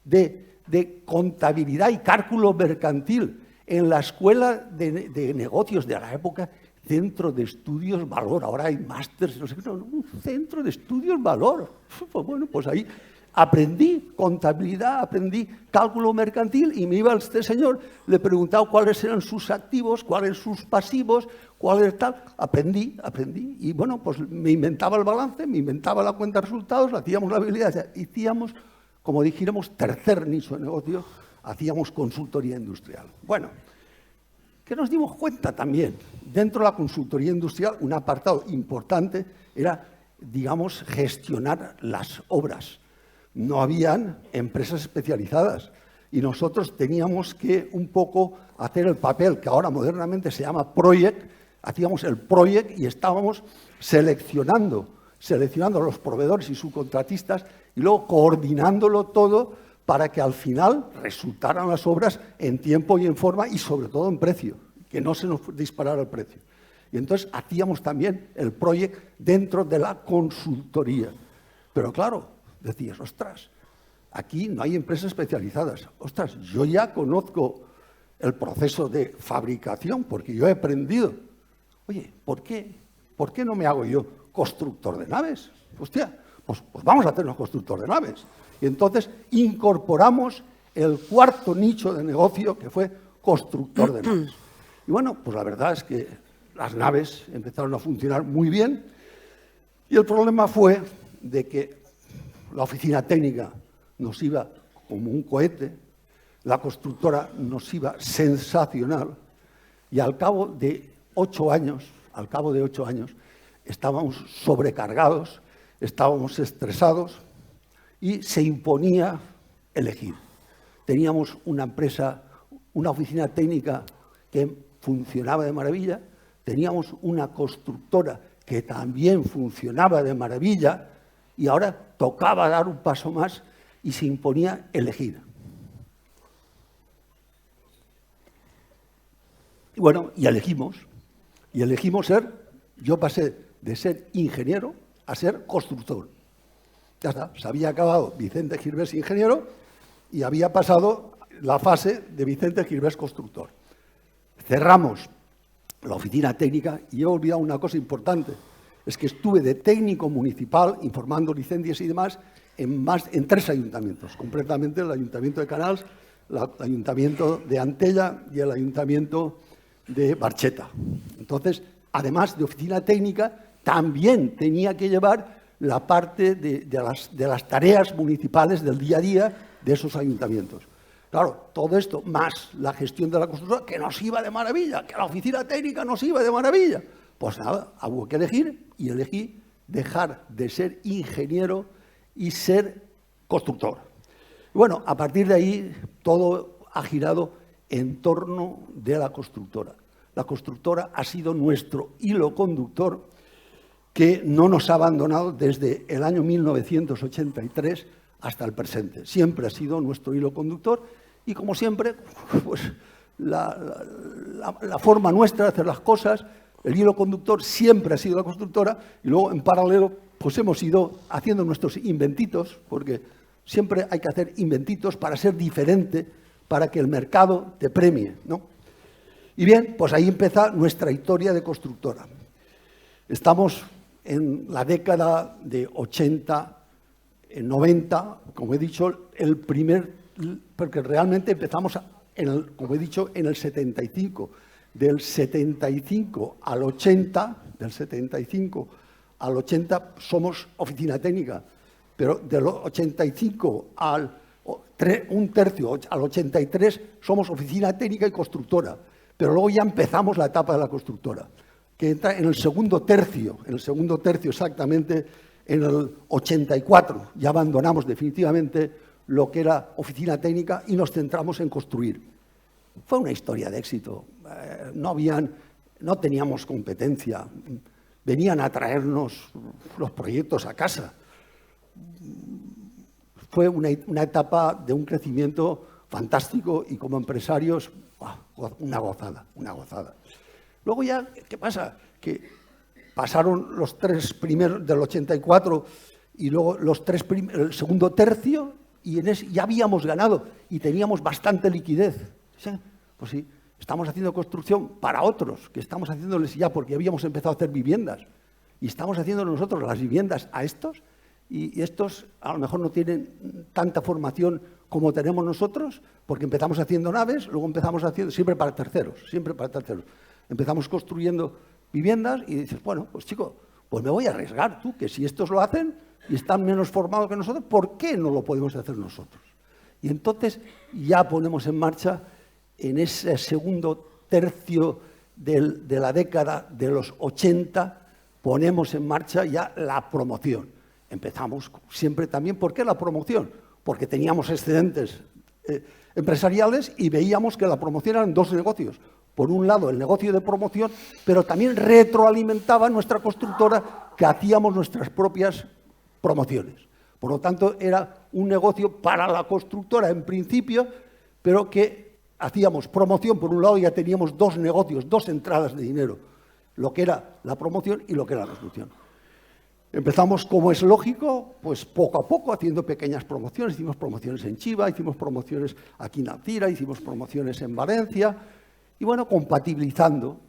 de contabilidad y cálculo mercantil en la escuela de negocios de la época, Centro de Estudios Valor. Ahora hay másters, no sé qué, un Centro de Estudios Valor. Pues bueno, pues ahí aprendí contabilidad, aprendí cálculo mercantil y me iba a este señor, le preguntaba cuáles eran sus activos, cuáles sus pasivos, cuál era tal. Aprendí. Y bueno, pues me inventaba el balance, me inventaba la cuenta de resultados, hacíamos la habilidad, hacíamos, como dijéramos, tercer nicho de negocio, hacíamos consultoría industrial. Bueno, que nos dimos cuenta también, dentro de la consultoría industrial, un apartado importante era, digamos, gestionar las obras. No habían empresas especializadas y nosotros teníamos que un poco hacer el papel que ahora modernamente se llama project. Hacíamos el project y estábamos seleccionando a los proveedores y subcontratistas y luego coordinándolo todo para que al final resultaran las obras en tiempo y en forma y sobre todo en precio, que no se nos disparara el precio. Y entonces hacíamos también el project dentro de la consultoría. Pero claro, decías, ostras, aquí no hay empresas especializadas. Ostras, yo ya conozco el proceso de fabricación porque yo he aprendido. Oye, ¿por qué no me hago yo constructor de naves? Hostia, pues vamos a hacernos constructor de naves. Y entonces incorporamos el cuarto nicho de negocio que fue constructor de naves. Y bueno, pues la verdad es que las naves empezaron a funcionar muy bien y el problema fue de que la oficina técnica nos iba como un cohete, la constructora nos iba sensacional y al cabo de 8 años, estábamos sobrecargados, estábamos estresados y se imponía elegir. Teníamos una empresa, una oficina técnica que funcionaba de maravilla, teníamos una constructora que también funcionaba de maravilla y ahora tocaba dar un paso más y se imponía elegir. Y bueno, y elegimos ser, yo pasé de ser ingeniero a ser constructor. Ya está, se había acabado Vicente Girbés ingeniero y había pasado la fase de Vicente Girbés constructor. Cerramos la oficina técnica y he olvidado una cosa importante. Es que estuve de técnico municipal informando licencias y demás en 3 ayuntamientos, concretamente el Ayuntamiento de Canals, el Ayuntamiento de Antella y el Ayuntamiento de Barcheta. Entonces, además de oficina técnica, también tenía que llevar la parte de las tareas municipales del día a día de esos ayuntamientos. Claro, todo esto más la gestión de la constructora, que nos iba de maravilla, que la oficina técnica nos iba de maravilla. Pues nada, hubo que elegir y elegí dejar de ser ingeniero y ser constructor. Bueno, a partir de ahí todo ha girado en torno de la constructora. La constructora ha sido nuestro hilo conductor que no nos ha abandonado desde el año 1983 hasta el presente. Siempre ha sido nuestro hilo conductor y, como siempre, pues la forma nuestra de hacer las cosas, el hilo conductor siempre ha sido la constructora y luego, en paralelo, pues hemos ido haciendo nuestros inventitos, porque siempre hay que hacer inventitos para ser diferente, para que el mercado te premie, ¿no? Y bien, pues ahí empieza nuestra historia de constructora. Estamos en la década de 80, 90, como he dicho, porque realmente empezamos, como he dicho, en el 75. Del 75 al 80, somos oficina técnica, pero del 85 al un tercio, al 83, somos oficina técnica y constructora. Pero luego ya empezamos la etapa de la constructora, que entra en el segundo tercio exactamente en el 84. Ya abandonamos definitivamente lo que era oficina técnica y nos centramos en construir. Fue una historia de éxito. No teníamos competencia. Venían a traernos los proyectos a casa. Fue una etapa de un crecimiento fantástico y como empresarios, una gozada. Luego ya, ¿qué pasa? Que pasaron los 3 primeros del 84 y luego el segundo tercio y ya habíamos ganado y teníamos bastante liquidez. ¿Sí? Pues sí, estamos haciendo construcción para otros, que estamos haciéndoles ya porque habíamos empezado a hacer viviendas y estamos haciendo nosotros las viviendas a estos y estos a lo mejor no tienen tanta formación como tenemos nosotros, porque empezamos haciendo naves, luego empezamos haciendo, siempre para terceros. Empezamos construyendo viviendas y dices, bueno, pues chico, pues me voy a arriesgar tú, que si estos lo hacen y están menos formados que nosotros, ¿por qué no lo podemos hacer nosotros? Y entonces ya ponemos en marcha, en ese segundo tercio de la década de los 80, ponemos en marcha ya la promoción. Empezamos siempre también, ¿por qué la promoción? Porque teníamos excedentes empresariales y veíamos que la promoción eran dos negocios. Por un lado, el negocio de promoción, pero también retroalimentaba nuestra constructora, que hacíamos nuestras propias promociones. Por lo tanto, era un negocio para la constructora en principio, pero que hacíamos promoción por un lado y ya teníamos dos negocios, dos entradas de dinero, lo que era la promoción y lo que era la construcción. Empezamos, como es lógico, pues poco a poco haciendo pequeñas promociones. Hicimos promociones en Chiva, hicimos promociones aquí en Alcira, hicimos promociones en Valencia y bueno, compatibilizando.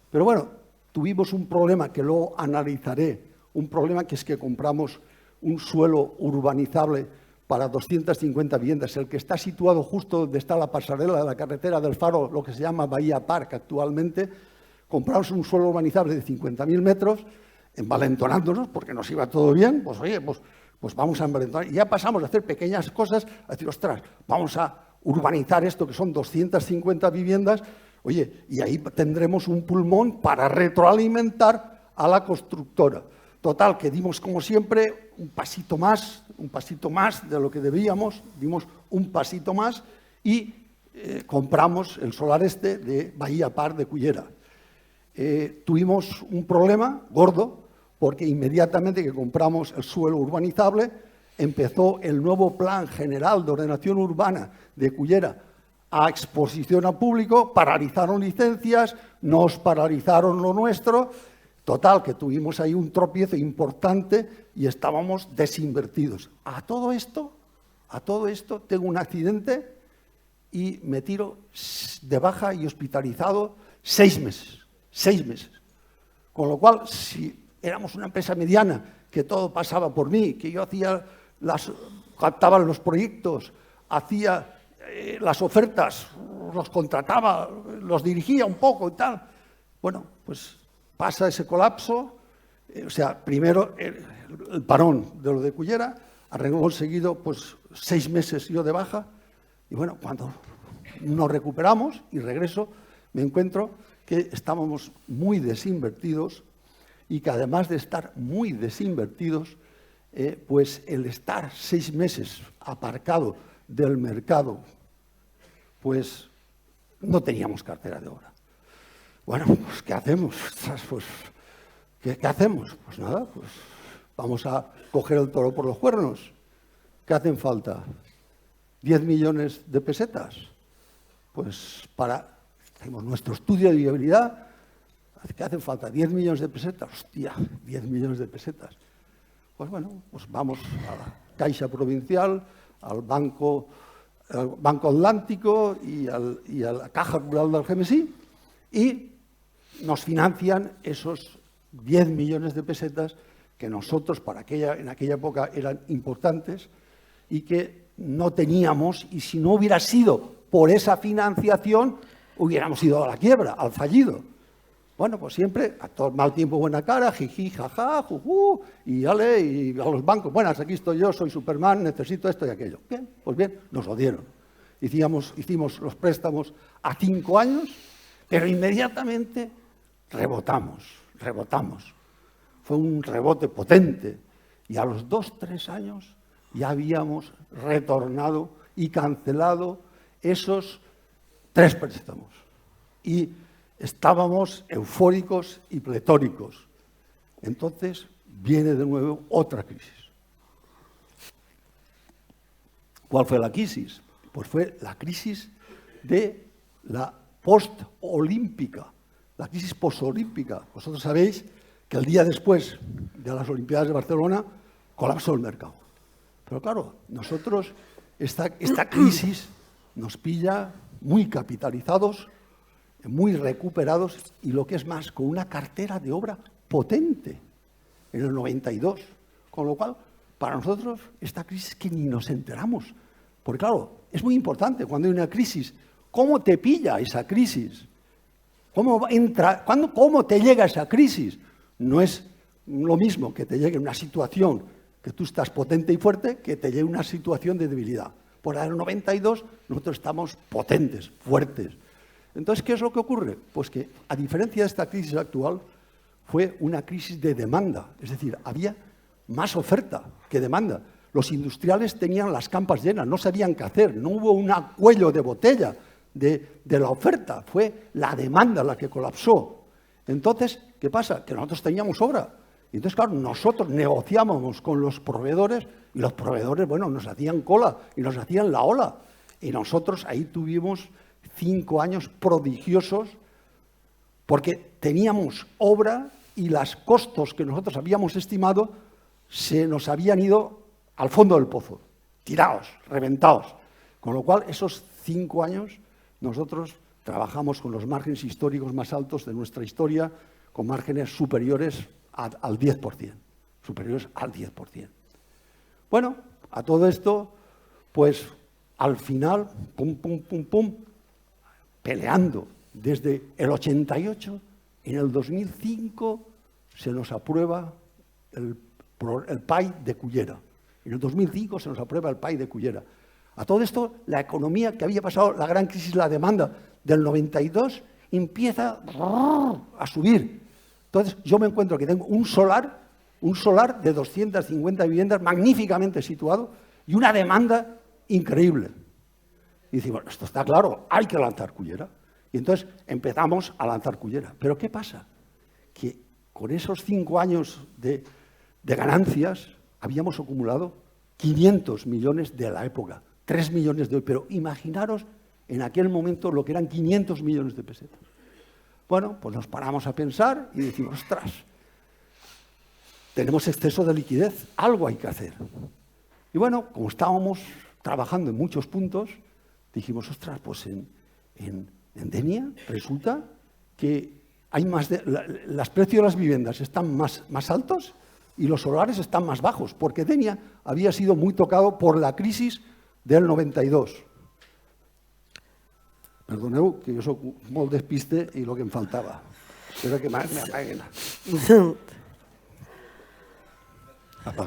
Pero bueno, tuvimos un problema que luego analizaré, un problema que es que compramos un suelo urbanizable para 250 viviendas, el que está situado justo donde está la pasarela de la carretera del Faro, lo que se llama Bahía Park actualmente. Compramos un suelo urbanizable de 50.000 metros, envalentonándonos, porque nos iba todo bien, pues oye, pues vamos a envalentonar. Y ya pasamos a hacer pequeñas cosas, a decir, ostras, vamos a urbanizar esto, que son 250 viviendas, oye, y ahí tendremos un pulmón para retroalimentar a la constructora. Total, que dimos, como siempre, un pasito más de lo que debíamos, dimos un pasito más y compramos el solar este de Bahía Park de Cullera. Tuvimos un problema gordo, porque inmediatamente que compramos el suelo urbanizable, empezó el nuevo Plan General de Ordenación Urbana de Cullera a exposición a público, paralizaron licencias, nos paralizaron lo nuestro. Total, que tuvimos ahí un tropiezo importante y estábamos desinvertidos. A todo esto tengo un accidente y me tiro de baja y hospitalizado 6 meses. 6 meses. Con lo cual, si éramos una empresa mediana, que todo pasaba por mí, que yo captaba los proyectos, hacía las ofertas, los contrataba, los dirigía un poco y tal, bueno, pues pasa ese colapso, o sea, primero el parón de lo de Cullera, arregló seguido pues 6 meses yo de baja, y bueno, cuando nos recuperamos y regreso, me encuentro que estábamos muy desinvertidos y que además de estar muy desinvertidos, pues el estar 6 meses aparcado del mercado, pues no teníamos cartera de obra. Bueno, pues ¿qué hacemos? Pues, ¿qué hacemos? Pues nada, pues vamos a coger el toro por los cuernos. ¿Qué hacen falta? 10 millones de pesetas. Pues hacemos nuestro estudio de viabilidad. ¿Qué hacen falta? 10 millones de pesetas. Hostia, 10 millones de pesetas. Pues bueno, pues vamos a la Caixa Provincial, al Banco Atlántico y a la Caja Rural del Gemesí y nos financian esos 10 millones de pesetas que nosotros en aquella época eran importantes y que no teníamos, y si no hubiera sido por esa financiación hubiéramos ido a la quiebra, al fallido. Bueno, pues siempre, a todo mal tiempo, buena cara, jiji, jaja, juju, y a los bancos, buenas, aquí estoy yo, soy Superman, necesito esto y aquello. Bien, pues bien, nos lo dieron. Hicimos los préstamos a 5 años, pero inmediatamente rebotamos. Fue un rebote potente. Y a los 2-3 años ya habíamos retornado y cancelado esos 3 préstamos. Y estábamos eufóricos y pletóricos. Entonces viene de nuevo otra crisis. ¿Cuál fue la crisis? Pues fue la crisis de la postolímpica, la crisis postolímpica. Vosotros sabéis que el día después de las Olimpiadas de Barcelona colapsó el mercado. Pero claro, nosotros esta crisis nos pilla muy capitalizados, muy recuperados y lo que es más, con una cartera de obra potente en el 92. Con lo cual, para nosotros esta crisis que ni nos enteramos. Porque claro, es muy importante cuando hay una crisis, ¿cómo te pilla esa crisis? ¿Cómo te llega esa crisis? No es lo mismo que te llegue una situación que tú estás potente y fuerte que te llegue una situación de debilidad. Por el 92 nosotros estamos potentes, fuertes. Entonces, ¿qué es lo que ocurre? Pues que, a diferencia de esta crisis actual, fue una crisis de demanda. Es decir, había más oferta que demanda. Los industriales tenían las campas llenas, no sabían qué hacer, no hubo un cuello de botella de la oferta, fue la demanda la que colapsó. Entonces, ¿qué pasa? Que nosotros teníamos obra. Y entonces, claro, nosotros negociábamos con los proveedores y los proveedores, bueno, nos hacían cola y nos hacían la ola. Y nosotros ahí tuvimos 5 años prodigiosos porque teníamos obra y los costos que nosotros habíamos estimado se nos habían ido al fondo del pozo, tirados, reventados. Con lo cual, esos 5 años nosotros trabajamos con los márgenes históricos más altos de nuestra historia, con márgenes superiores al 10%, superiores al 10%. Bueno, a todo esto, pues al final, pum, pum, pum, pum, peleando desde el 88, en el 2005 se nos aprueba el PAI de Cullera. En el 2005 se nos aprueba el PAI de Cullera. A todo esto, la economía que había pasado la gran crisis, la demanda del 92, empieza a subir. Entonces, yo me encuentro que tengo un solar de 250 viviendas magníficamente situado y una demanda increíble. Y decimos, esto está claro, hay que lanzar Cullera. Y entonces empezamos a lanzar Cullera. Pero ¿qué pasa? Que con esos 5 años de ganancias habíamos acumulado 500 millones de la época, 3 millones de hoy. Pero imaginaros en aquel momento lo que eran 500 millones de pesetas. Bueno, pues nos paramos a pensar y decimos, ostras, tenemos exceso de liquidez, algo hay que hacer. Y bueno, como estábamos trabajando en muchos puntos, dijimos, ostras, pues en Denia resulta que hay los precios de las viviendas están más altos y los solares están más bajos, porque Denia había sido muy tocado por la crisis del 92. Perdoneu, que jo soc molt despiste i el que em faltava. Espera que m'apaguen.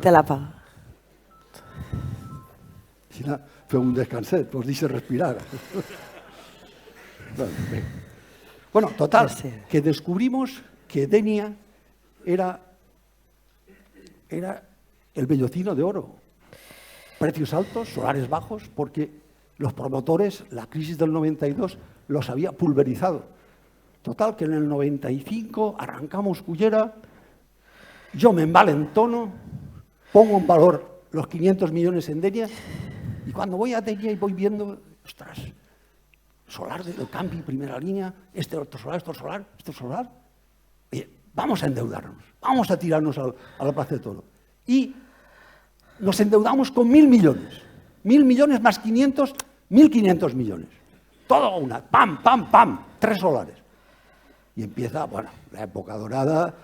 Te la pago. Si no, feu un descanset, vos deixe respirar. Bueno, total, que descubrimos que Denia era el vellocino de oro. Precios altos, solares bajos, porque los promotores, la crisis del 92, los había pulverizado. Total, que en el 95 arrancamos Cullera, yo me envalentono, pongo en valor los 500 millones en Denia, y cuando voy a Denia y voy viendo, ostras, solar del Campi, primera línea, este otro solar, oye, vamos a endeudarnos, vamos a tirarnos a la plaza de toro. Y nos endeudamos con 1.000 millones. 1.000 millones más 500, 1.500 millones. Todo una, pam, pam, pam, 3 solares. Y empieza, bueno, la época dorada,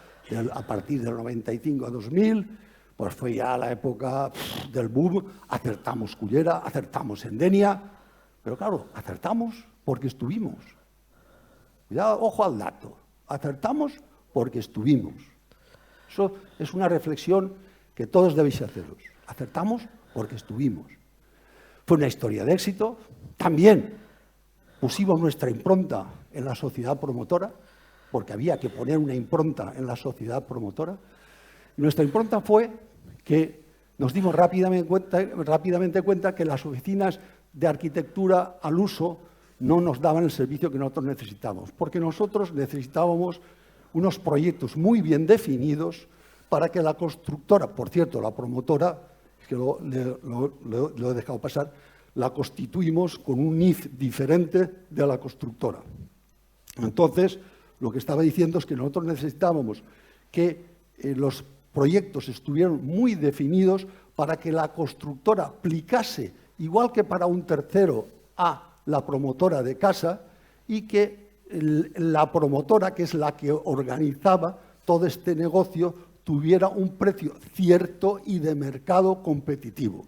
a partir del 95 a 2000, pues fue ya la época del boom, acertamos Cullera, acertamos en Denia, pero claro, acertamos porque estuvimos. Cuidado, ojo al dato, acertamos porque estuvimos. Eso es una reflexión que todos debéis haceros. Acertamos porque estuvimos. Fue una historia de éxito. También pusimos nuestra impronta en la sociedad promotora, porque había que poner una impronta en la sociedad promotora. Y nuestra impronta fue que nos dimos rápidamente cuenta que las oficinas de arquitectura al uso no nos daban el servicio que nosotros necesitábamos, porque nosotros necesitábamos unos proyectos muy bien definidos para que la constructora, por cierto, la promotora, que lo he dejado pasar, la constituimos con un NIF diferente de la constructora. Entonces, lo que estaba diciendo es que nosotros necesitábamos que los proyectos estuvieran muy definidos para que la constructora aplicase, igual que para un tercero, a la promotora de casa y que la promotora, que es la que organizaba todo este negocio, tuviera un precio cierto y de mercado competitivo.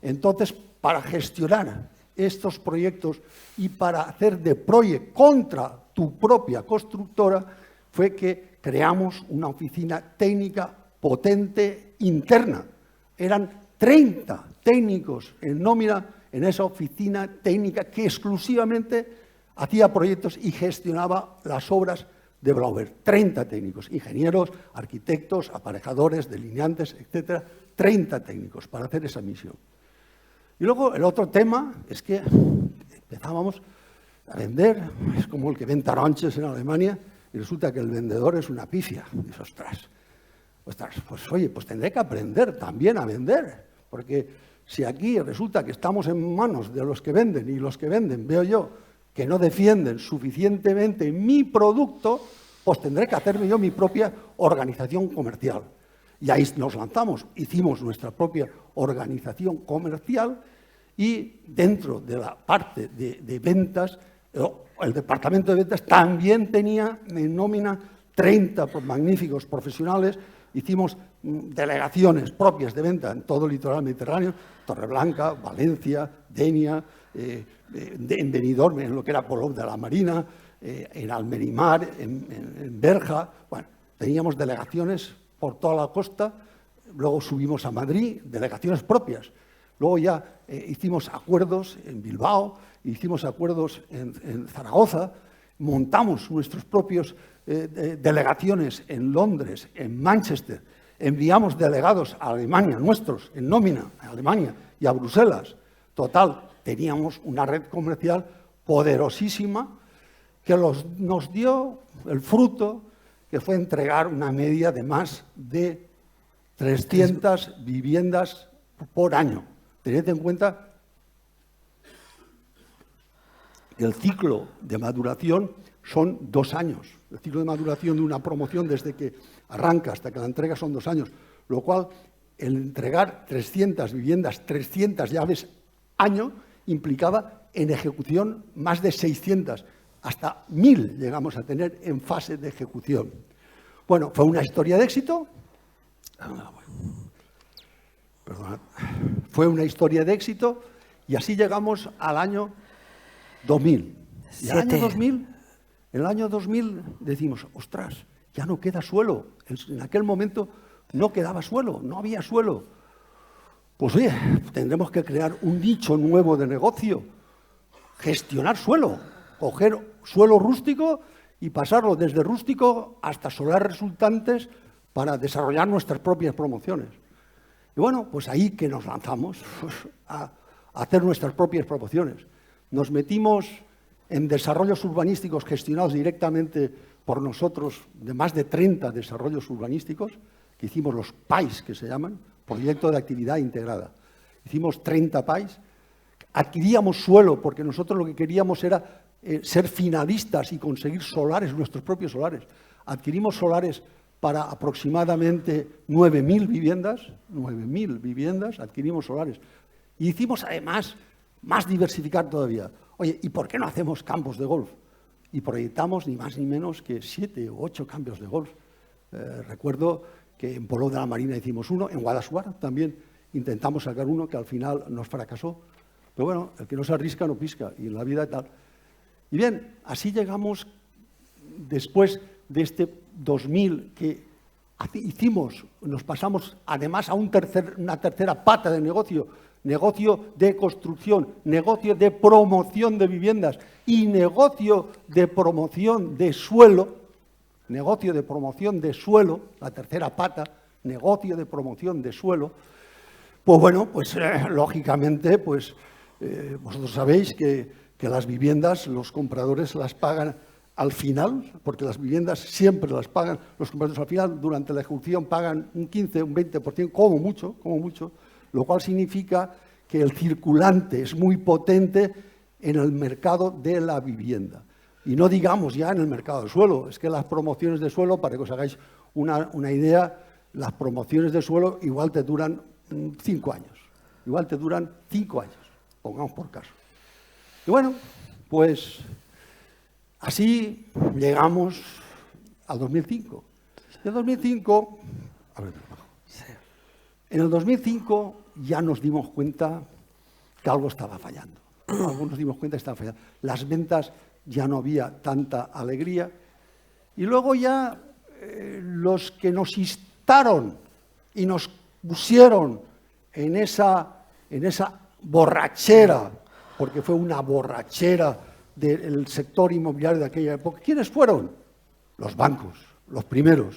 Entonces, para gestionar estos proyectos y para hacer de proyecto contra tu propia constructora, fue que creamos una oficina técnica potente interna. Eran 30 técnicos en nómina en esa oficina técnica que exclusivamente hacía proyectos y gestionaba las obras de Blauber. 30 técnicos, ingenieros, arquitectos, aparejadores, delineantes, etcétera. 30 técnicos para hacer esa misión. Y luego el otro tema es que empezábamos a vender, es como el que vende taronches en Alemania, y resulta que el vendedor es una pifia. Y dices, ostras, pues oye, pues tendré que aprender también a vender, porque si aquí resulta que estamos en manos de los que venden y los que venden veo yo que no defienden suficientemente mi producto, pues tendré que hacerme yo mi propia organización comercial. Y ahí nos lanzamos, hicimos nuestra propia organización comercial y dentro de la parte de ventas, el departamento de ventas también tenía en nómina 30 magníficos profesionales. Hicimos delegaciones propias de venta en todo el litoral mediterráneo, Torreblanca, Valencia, Denia, en Benidorm, en lo que era Polop de la Marina, en Almerimar, en Berja. Bueno, teníamos delegaciones por toda la costa, luego subimos a Madrid, delegaciones propias. Luego ya hicimos acuerdos en Bilbao, hicimos acuerdos en Zaragoza, montamos nuestros propios delegaciones en Londres, en Manchester, enviamos delegados a Alemania, nuestros, en nómina, a Alemania y a Bruselas. Total, teníamos una red comercial poderosísima que nos dio el fruto que fue entregar una media de más de 300 viviendas por año. Tened en cuenta que el ciclo de maduración son 2 años. El ciclo de maduración de una promoción desde que arranca hasta que la entrega son 2 años, lo cual el entregar 300 viviendas, 300 llaves año, implicaba en ejecución más de 600, hasta 1000 llegamos a tener en fase de ejecución. Bueno, fue una historia de éxito. Perdonad. Fue una historia de éxito y así llegamos al año 2000. Y al año 2000, en el año 2000 decimos, ostras, ya no queda suelo. En aquel momento no quedaba suelo, no había suelo. Pues oye, tendremos que crear un nicho nuevo de negocio, gestionar suelo, coger suelo rústico y pasarlo desde rústico hasta solar resultantes para desarrollar nuestras propias promociones. Y bueno, pues ahí que nos lanzamos a hacer nuestras propias promociones. Nos metimos en desarrollos urbanísticos gestionados directamente por nosotros, de más de 30 desarrollos urbanísticos, que hicimos los PAIs, que se llaman, Proyecto de Actividad Integrada. Hicimos 30 PAIs, adquiríamos suelo, porque nosotros lo que queríamos era ser finalistas y conseguir solares, nuestros propios solares. Adquirimos solares para aproximadamente 9.000 viviendas, adquirimos solares. Y hicimos además más diversificar todavía. Oye, ¿y por qué no hacemos campos de golf? Y proyectamos ni más ni menos que 7 o 8 campos de golf. Recuerdo que en Polop de la Marina hicimos uno, en Guadassuar también intentamos sacar uno que al final nos fracasó. Pero bueno, el que no se arrisca no pisca, y en la vida tal. Y bien, así llegamos después de este 2000 que hicimos, nos pasamos además a una tercera pata de negocio de construcción, negocio de promoción de viviendas y negocio de promoción de suelo, la tercera pata, negocio de promoción de suelo. Pues bueno, pues lógicamente, pues vosotros sabéis que las viviendas, los compradores las pagan al final, porque las viviendas siempre las pagan los compradores al final, durante la ejecución pagan un 15, un 20%, como mucho, lo cual significa que el circulante es muy potente en el mercado de la vivienda. Y no digamos ya en el mercado del suelo, es que las promociones de suelo, para que os hagáis una idea, las promociones de suelo igual te duran 5 años. Pongamos por caso. Y bueno, pues así llegamos al 2005. En 2005 ábremelo abajo. En el 2005 ya nos dimos cuenta que algo estaba fallando. Algo nos dimos cuenta que estaba fallando. Las ventas ya no había tanta alegría. Y luego ya los que nos instaron y nos pusieron en esa borrachera, porque fue una borrachera del sector inmobiliario de aquella época, ¿quiénes fueron? Los bancos, los primeros.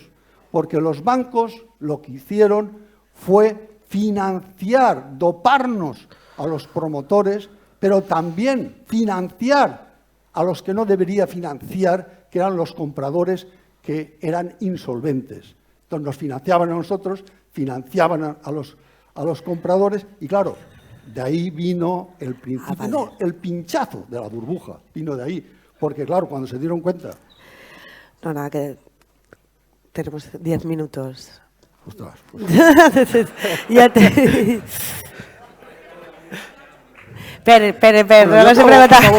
Porque los bancos lo que hicieron fue financiar, doparnos a los promotores, pero también financiar a los que no debería financiar, que eran los compradores que eran insolventes. Entonces nos financiaban a nosotros, financiaban a los compradores y claro, de ahí vino el principio, vale. no, el pinchazo de la burbuja, vino de ahí, porque claro, cuando se dieron cuenta... No, nada, que tenemos 10 minutos. Ostras, pues, Ya te... Espere, bueno, no yo se acabo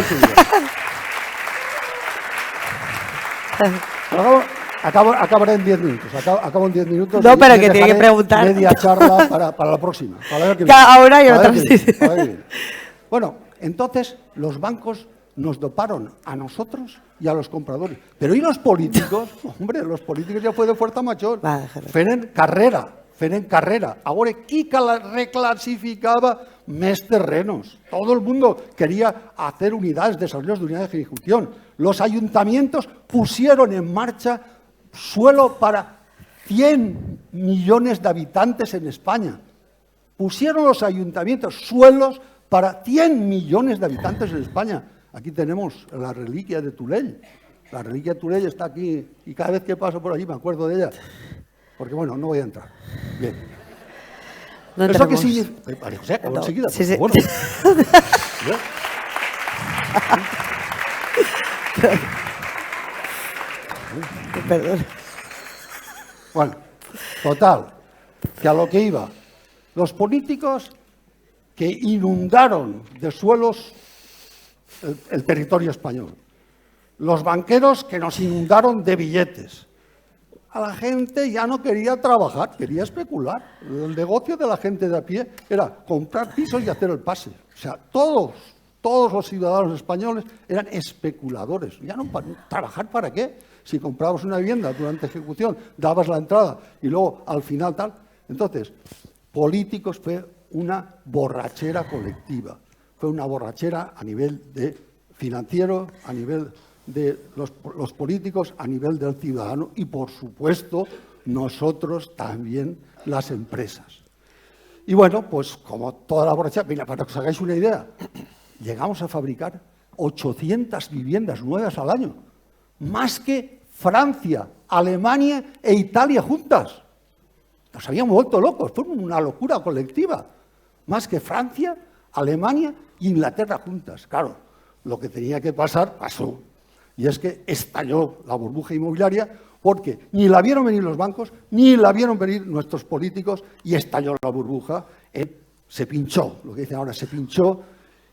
pregunta. Acabaré en 10 minutos. Acabo en 10 minutos. No, y pero me que tiene que dejaré preguntar. media charla para la próxima. Para ver qué Que viene. ahora yo Para ver también. qué viene, para ver qué viene. Bueno, entonces los bancos nos doparon a nosotros y a los compradores. Pero ¿y los políticos? Hombre, los políticos ya fue de fuerza mayor. Va, déjalo. Feren carrera. Ahora, qui reclasificaba més terrenos. Todo el mundo quería hacer unidades, desarrollos de unidades de ejecución. Los ayuntamientos pusieron en marcha suelo para 100 millones de habitantes en España. Pusieron los ayuntamientos suelos para 100 millones de habitantes en España. Aquí tenemos la reliquia de Tulell. La reliquia de Tulell está aquí y cada vez que paso por allí me acuerdo de ella. Porque bueno, no voy a entrar. Bien. No ¿Eso qué entremos. significa? María José, acabo No, enseguida. sí, sí. Bueno. Bien. Perdón. Bueno, total, que a lo que iba. Los políticos que inundaron de suelos el territorio español. Los banqueros que nos inundaron de billetes. A la gente ya no quería trabajar, quería especular. El negocio de la gente de a pie era comprar pisos y hacer el pase. O sea, todos los ciudadanos españoles eran especuladores. Ya no trabajar para qué. Si comprabas una vivienda durante ejecución, dabas la entrada y luego al final tal. Entonces, políticos fue una borrachera colectiva. Fue una borrachera a nivel de financiero, a nivel de los políticos, a nivel del ciudadano y, por supuesto, nosotros también, las empresas. Y bueno, pues como toda la borrachera, mira, para que os hagáis una idea, llegamos a fabricar 800 viviendas nuevas al año, más que Francia, Alemania e Italia juntas. Nos habíamos vuelto locos, fue una locura colectiva. Más que Francia, Alemania e Inglaterra juntas. Claro, lo que tenía que pasar, pasó. Y es que estalló la burbuja inmobiliaria porque ni la vieron venir los bancos, ni la vieron venir nuestros políticos y estalló la burbuja. Se pinchó, lo que dicen ahora, se pinchó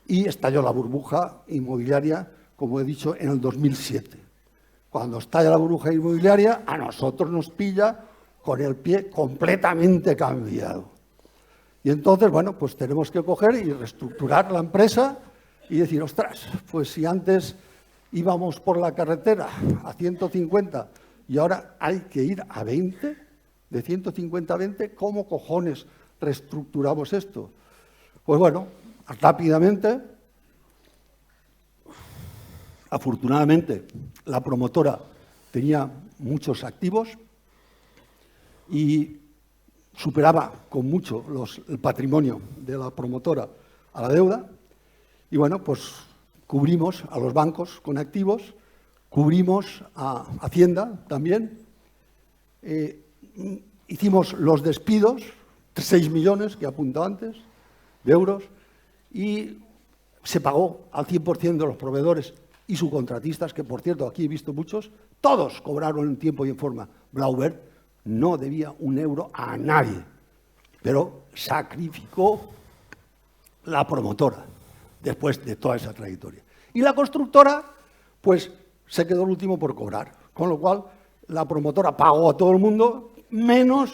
y estalló la burbuja inmobiliaria, como he dicho, en el 2007. Cuando estalla la burbuja inmobiliaria, a nosotros nos pilla con el pie completamente cambiado. Y entonces, bueno, pues tenemos que coger y reestructurar la empresa y decir, ostras, pues si antes íbamos por la carretera a 150 y ahora hay que ir a 20, de 150 a 20, ¿cómo cojones reestructuramos esto? Pues bueno, rápidamente, afortunadamente, la promotora tenía muchos activos y superaba con mucho el patrimonio de la promotora a la deuda. Y bueno, pues cubrimos a los bancos con activos, cubrimos a Hacienda también. Hicimos los despidos, 6 millones que he apuntado antes, de euros, y se pagó al 100% de los proveedores y subcontratistas, que por cierto aquí he visto muchos, todos cobraron en tiempo y en forma. Blauber no debía un euro a nadie, pero sacrificó la promotora después de toda esa trayectoria. Y la constructora, pues, se quedó el último por cobrar, con lo cual la promotora pagó a todo el mundo, menos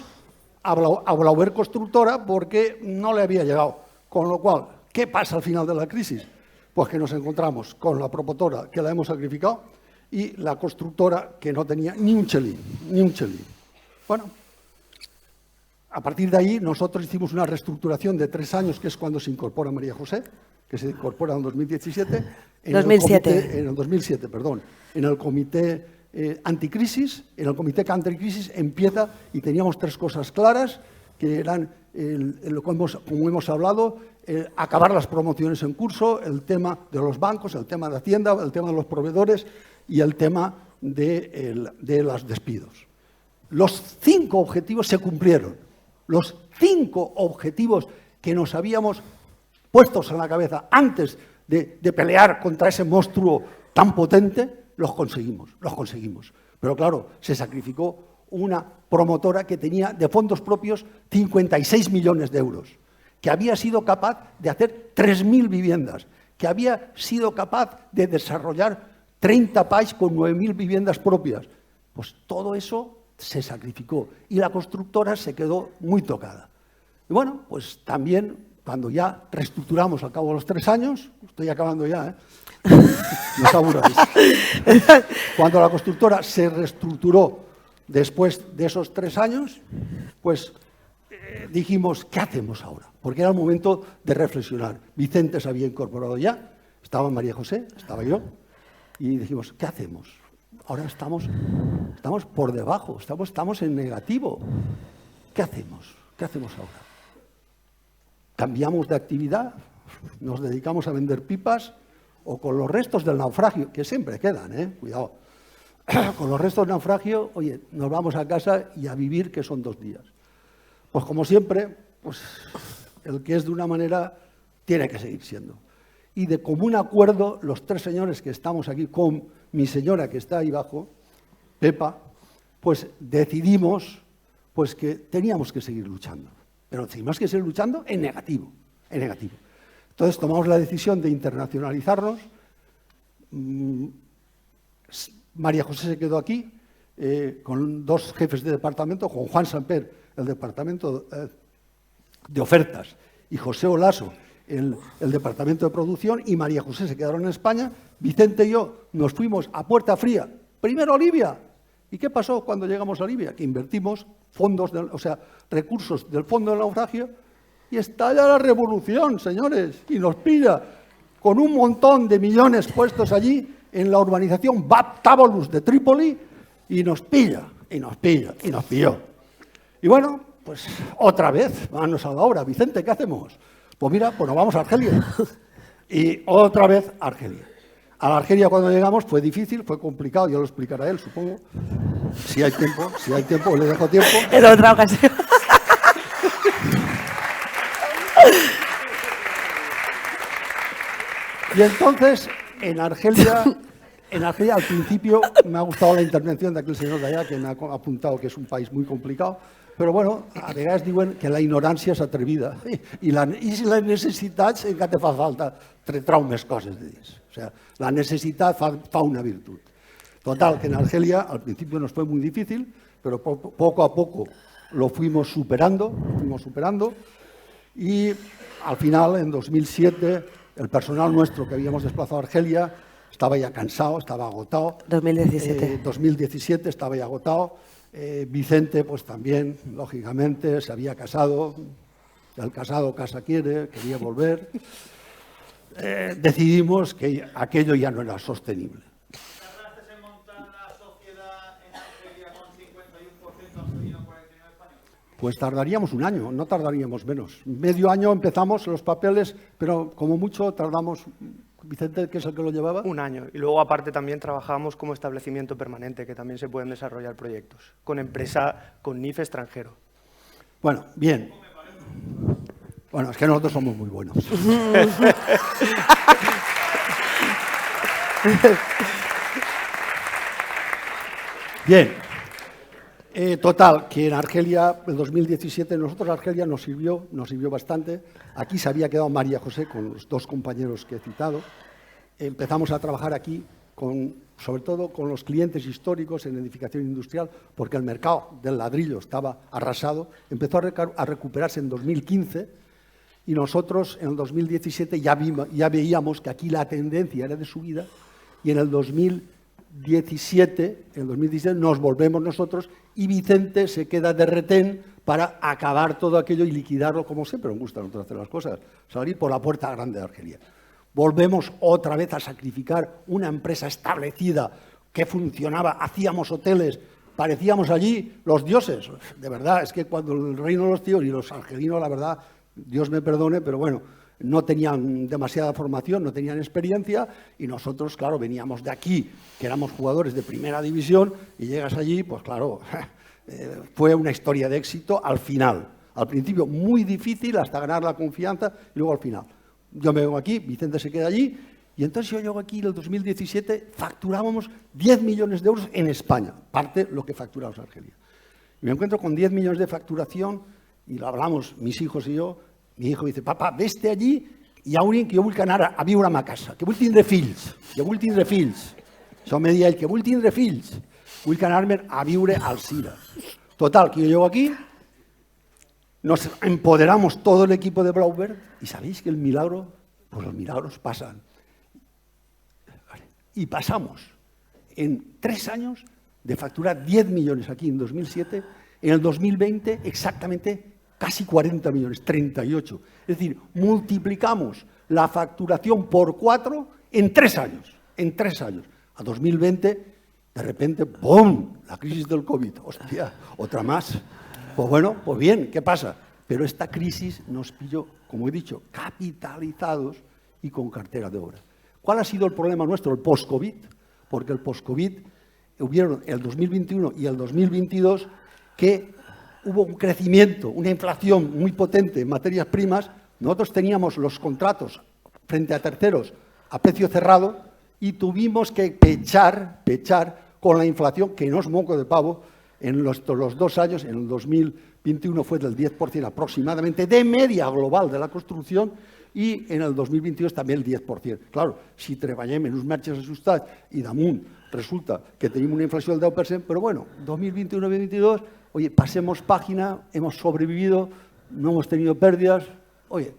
a Blauber Constructora porque no le había llegado. Con lo cual, ¿qué pasa al final de la crisis? Pues que nos encontramos con la promotora, que la hemos sacrificado, y la constructora, que no tenía ni un chelín, ni un chelín. Bueno, a partir de ahí nosotros hicimos una reestructuración de 3 años, que es cuando se incorpora María José, que se incorpora en 2017. En el 2007, perdón. En el comité anticrisis, en el comité anticrisis empieza, y teníamos 3 cosas claras, que eran, como hemos hablado, acabar las promociones en curso, el tema de los bancos, el tema de Hacienda, el tema de los proveedores y el tema de los despidos. Los 5 objetivos se cumplieron. Los 5 objetivos que nos habíamos puestos en la cabeza antes de pelear contra ese monstruo tan potente, los conseguimos. Pero claro, se sacrificó una promotora que tenía de fondos propios 56 millones de euros, que había sido capaz de hacer 3.000 viviendas, que había sido capaz de desarrollar 30 PAIs con 9.000 viviendas propias. Pues todo eso se sacrificó y la constructora se quedó muy tocada. Y bueno, pues también cuando ya reestructuramos al cabo de los 3 años, estoy acabando ya, no os aburráis. Cuando la constructora se reestructuró después de esos 3 años, pues dijimos, ¿qué hacemos ahora? Porque era el momento de reflexionar. Vicente se había incorporado ya, estaba María José, estaba yo, y dijimos, ¿qué hacemos? Ahora estamos por debajo, estamos en negativo. ¿Qué hacemos? ¿Qué hacemos ahora? ¿Cambiamos de actividad? ¿Nos dedicamos a vender pipas? ¿O con los restos del naufragio? Que siempre quedan, cuidado. Con los restos del naufragio, oye, nos vamos a casa y a vivir, que son 2 días. Pues como siempre, pues el que es de una manera tiene que seguir siendo. Y de común acuerdo, los 3 señores que estamos aquí con mi señora que está ahí abajo, Pepa, pues decidimos pues que teníamos que seguir luchando. Pero teníamos que seguir luchando en negativo, en negativo. Entonces tomamos la decisión de internacionalizarnos. María José se quedó aquí con 2 jefes de departamento, con Juan Samper, el departamento de ofertas, y José Olaso, el departamento de producción, y María José se quedaron en España. Vicente y yo nos fuimos a puerta fría, primero a Libia. ¿Y qué pasó cuando llegamos a Libia? Que invertimos recursos del fondo del naufragio y estalla la revolución, señores, y nos pilla con un montón de millones puestos allí en la urbanización Bab Tábolus de Trípoli, y nos pilla, y nos pilló. Y bueno, pues otra vez, manos a la obra. Vicente, ¿qué hacemos? Pues mira, pues nos vamos a Argelia. Y otra vez a Argelia. A la Argelia cuando llegamos fue difícil, fue complicado, ya lo explicará él, supongo. Si hay tiempo, le dejo tiempo. En otra ocasión. Y entonces, en Argelia al principio me ha gustado la intervención de aquel señor de allá que me ha apuntado que es un país muy complicado, pero bueno, a vegades diuen que la ignorància és atrevida i si la necessitat encara te fa falta trau més coses de dins. O sea, la necessitat fa una virtud. Total, que en Argelia al principio nos fue muy difícil, pero poco a poco lo fuimos superando y al final, en 2007, el personal nuestro que habíamos desplazado a Argelia estaba ya cansado, estaba agotado. 2017 estaba ya agotado. Vicente, pues también, lógicamente, se había casado. El casado casa quiere, quería volver. Decidimos que aquello ya no era sostenible. ¿Tardaste en montar la sociedad en Argelia con 51% argelino, 49% español? Pues tardaríamos un año, no tardaríamos menos. Medio año empezamos los papeles, pero como mucho tardamos. Vicente, que es el que lo llevaba. 1 año. Y luego, aparte, también trabajamos como establecimiento permanente, que también se pueden desarrollar proyectos, con empresa, con NIF extranjero. Bueno, bien. Bueno, es que nosotros somos muy buenos. Bien. Total, que en Argelia, en 2017, nosotros Argelia nos sirvió bastante. Aquí se había quedado María José con los 2 compañeros que he citado. Empezamos a trabajar aquí con sobre todo con los clientes históricos en edificación industrial, porque el mercado del ladrillo estaba arrasado, empezó a recuperarse en 2015 y nosotros en el 2017 ya veíamos que aquí la tendencia era de subida y en el 2017 nos volvemos nosotros y Vicente se queda de retén para acabar todo aquello y liquidarlo, como siempre nos gusta a nosotros hacer las cosas, salir por la puerta grande de Argelia. Volvemos otra vez a sacrificar una empresa establecida que funcionaba, hacíamos hoteles, parecíamos allí los dioses. De verdad, es que cuando el reino de los tíos y los argelinos, la verdad, Dios me perdone, pero bueno, no tenían demasiada formación, no tenían experiencia y nosotros, claro, veníamos de aquí, que éramos jugadores de primera división y llegas allí, pues claro, fue una historia de éxito al final. Al principio muy difícil hasta ganar la confianza y luego al final. Yo me vengo aquí, Vicente se queda allí y entonces yo llego aquí en el 2017, facturábamos 10 millones de euros en España, parte lo que facturamos en Argelia. Y me encuentro con 10 millones de facturación y lo hablamos mis hijos y yo. Mi hijo dice, papá, veste allí i hauríem que jo vull anar a viure a ma casa, que vull tindre fills, Això me deia ell, que vull tindre fills, vull anar-me a viure al Sira. Total, que yo llego aquí, nos empoderamos todo el equipo de Blaubert y ¿sabéis que el milagro? Pues los milagros pasan. Y pasamos en 3 años de facturar 10 millones aquí en 2007, en el 2020 exactamente casi 40 millones, 38. Es decir, multiplicamos la facturación por 4 en 3 años. En 3 años. A 2020, de repente, ¡pum!, la crisis del COVID. Hostia, otra más. Pues bueno, pues bien, ¿qué pasa? Pero esta crisis nos pilló, como he dicho, capitalizados y con cartera de obra. ¿Cuál ha sido el problema nuestro? El post-COVID. Porque el post-COVID hubieron el 2021 y el 2022 que hubo un crecimiento, una inflación muy potente en materias primas. Nosotros teníamos los contratos frente a terceros a precio cerrado y tuvimos que pechar con la inflación, que no es moco de pavo, en los 2 años. En el 2021 fue del 10% aproximadamente de media global de la construcción y en el 2022 també el 10%. Claro, si treballem en uns marges ajustats i damunt resulta que tenim una inflació del 10%, però bueno, 2021-2022, oye, pasemos página, hemos sobrevivido, no hemos tenido pérdidas, oye,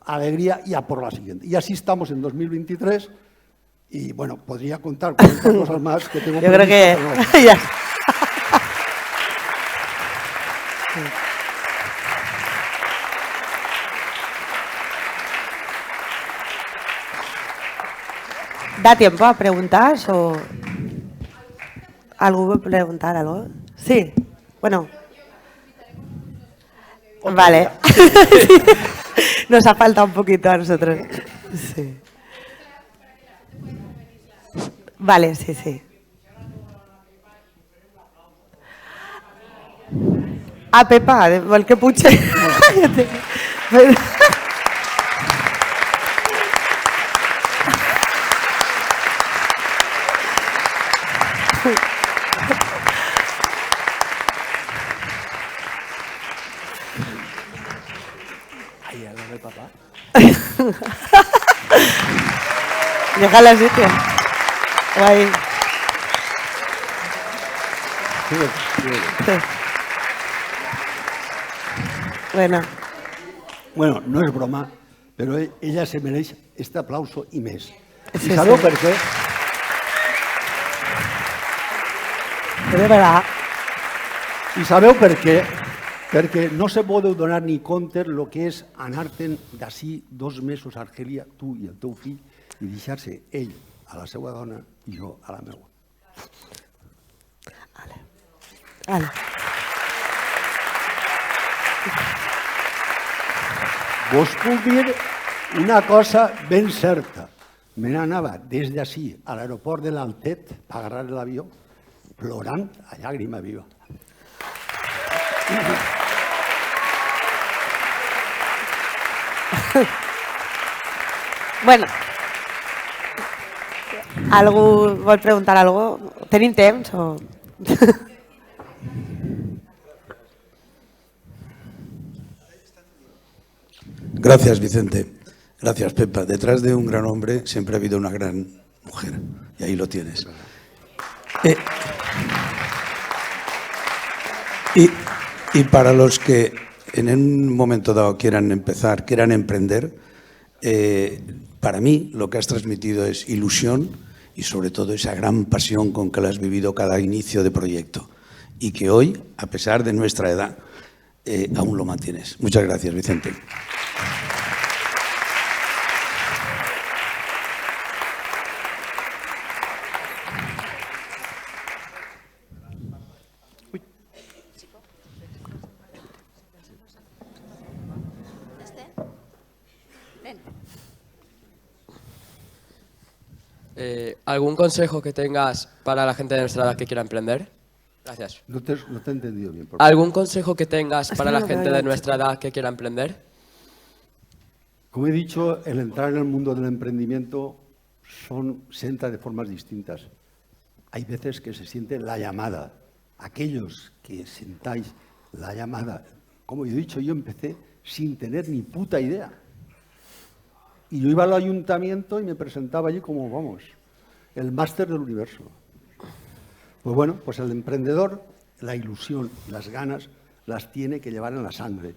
alegría y a por la siguiente. Y así estamos en 2023 y bueno, podría contar con estas cosas más que tengo. Yo creo que no. ya. ¿Da tiempo a preguntar o algo preguntar algo? Sí. Bueno. Vale. Nos ha faltado un poquito a nosotros. Sí. Vale, sí, sí. Ah, Pepa, vol que potser... Ahí, al lado de papá. Deja la sitio. Guay. Bueno, no es broma, pero ella se merece este aplauso y més. Sí, I sabeu sí. per què? De verdad. I sabeu per què? Perquè no se podeu donar ni compte el que és anar-te'n d'ací 2 mesos a Argèlia, tu i el teu fill, i deixar-se ell a la seva dona i jo a la meva. Vale. Vos puc dir una cosa ben certa. Me n'anava des d'ací a l'aeroport de l'Altet a agarrar l'avió plorant a llàgrima viva. Bueno. Algú vol preguntar algo? Tenim temps o...? Gracias, Vicente. Gracias, Pepa. Detrás de un gran hombre siempre ha habido una gran mujer. Y ahí lo tienes. Y para los que en un momento dado quieran emprender, para mí lo que has transmitido es ilusión y sobre todo esa gran pasión con que lo has vivido cada inicio de proyecto y que hoy, a pesar de nuestra edad, aún lo mantienes. Muchas gracias, Vicente. ¿Algún consejo que tengas para la gente de nuestra edad que quiera emprender? Gracias. No te he entendido bien. Por favor. ¿Algún consejo que tengas para la gente de nuestra edad que quiera emprender? Como he dicho, el entrar en el mundo del emprendimiento se entra de formas distintas. Hay veces que se siente la llamada. Aquellos que sentáis la llamada, como he dicho, yo empecé sin tener ni puta idea. Y yo iba al ayuntamiento y me presentaba allí como, vamos, el máster del universo. Pues bueno, pues el emprendedor, la ilusión, las ganas, las tiene que llevar en la sangre.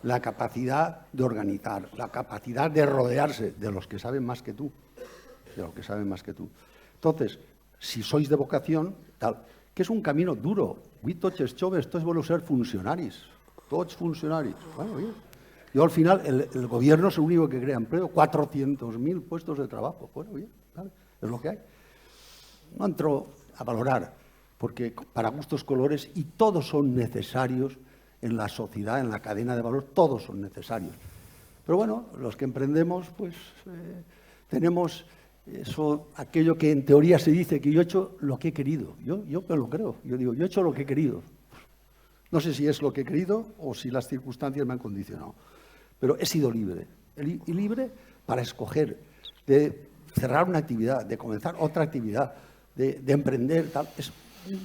La capacidad de organizar, la capacidad de rodearse de los que saben más que tú. De los que saben más que tú. Entonces, si sois de vocación, tal, que és un camino duro. Avui tots els joves, tots voleu ser funcionaris. Tots funcionaris. Bueno, bien. Yo al final, el gobierno es el único que crea empleo, 400.000 puestos de trabajo. Bueno, bien, ¿vale? Es lo que hay. No entro a valorar, porque para gustos colores, y todos son necesarios en la sociedad, en la cadena de valor, todos son necesarios. Pero bueno, los que emprendemos, pues tenemos eso, aquello que en teoría se dice que yo he hecho lo que he querido. Yo me lo creo. Yo digo, yo he hecho lo que he querido. No sé si es lo que he querido o si las circunstancias me han condicionado. Pero he sido libre. Y libre para escoger, de cerrar una actividad, de comenzar otra actividad, de emprender, tal. Es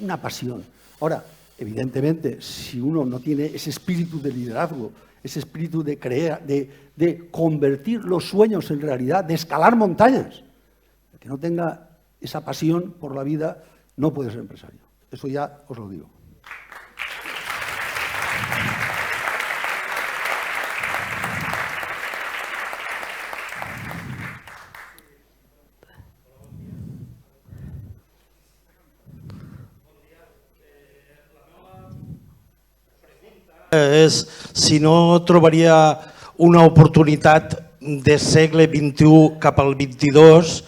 una pasión. Ahora, evidentemente, si uno no tiene ese espíritu de liderazgo, ese espíritu de crear, de convertir los sueños en realidad, de escalar montañas, que no tenga esa pasión por la vida, no puede ser empresario. Eso ya os lo digo. És si no trobaria una oportunitat de segle XXI cap al XXII,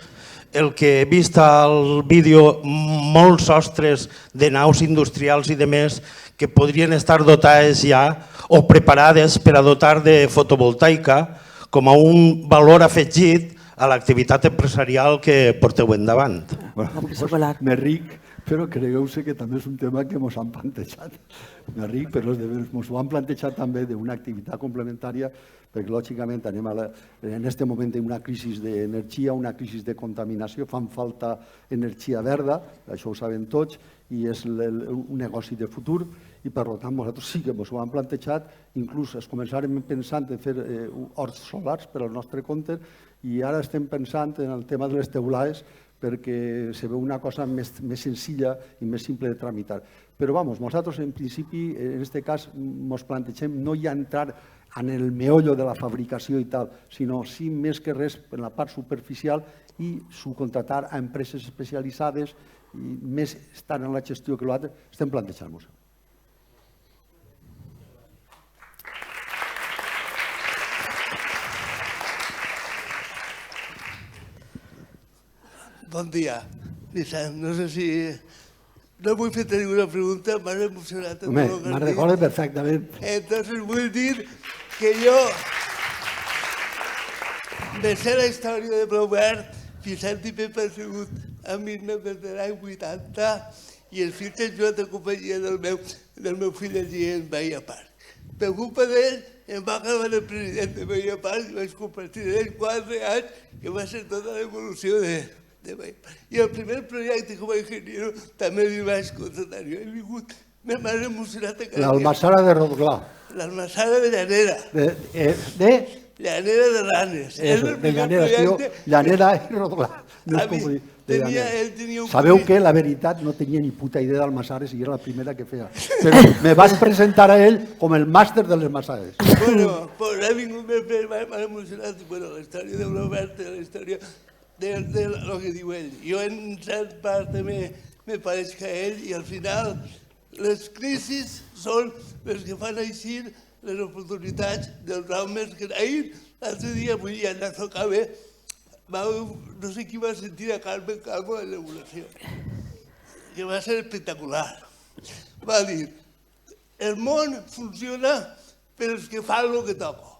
el que he vist al vídeo, molts sostres de naus industrials i de més que podrien estar dotades ja o preparades per a dotar de fotovoltaica com a un valor afegit a l'activitat empresarial que porteu endavant. Me ric, però cregueu-se que també és un tema que ens han plantejat. Me ric, però ens ho han plantejat també d'una activitat complementària, perquè lògicament anem en aquest moment una crisi d'energia, una crisi de contaminació, fan falta energia verda, això ho saben tots, i és un negoci de futur, i per tant nosaltres sí que ens ho han plantejat, inclús es començarem pensant en fer horts solars per al nostre compte, i ara estem pensant en el tema de les teulades, perquè se veu una cosa més senzilla i més simple de tramitar. Però, vamos, nosaltres en principi, en aquest cas, ens plantegem no ja entrar en el meollo de la fabricació i tal, sinó sí més que res en la part superficial i subcontratar a empreses especialitzades i més estar en la gestió que l'altre, estem plantejant-nos. Bon dia, Vicent. No sé si... No vull fer ninguna pregunta, m'has emocionat. Home, me'n recordo perfectament. Entonces vull dir que jo me sé la història de Blaubert, Vicent i Pep han sigut amics des de l'any 80 i els fills han jugat a companyia del meu fill allí en Bahia Park. Per culpa d'ell em va acabar el president de Bahia Park i vaig compartir amb ell 4 anys, que va ser tota l'evolució de Bahia Park. I el primer projecte com a ingeniero també li vaig contratar. Jo he vingut, m'ha emocionat a cada dia. L'almassara de Rotglà. L'almassara de Llanera. De Llanera de Ranes. Eso, de Llanera, es que Llanera i Rodolà. No és com dir, de Llanera. Sabeu que la veritat no tenia ni puta idea del Massares i era la primera que feia. Però me vas presentar a ell com el màster de les Massares. Bueno, pues ha vingut m'ha emocionat. Bueno, la història de Robert, la història de lo que diu ell. Jo en cert part també me pareix que ell i al final les crisis són les que fan eixir les oportunitats dels homes que ahir, l'altre dia, avui ja no tocava, no sé qui va sentir a Carmen Calvo en l'evolució, que va ser espectacular. Va dir, el món funciona per als que fan el que toco,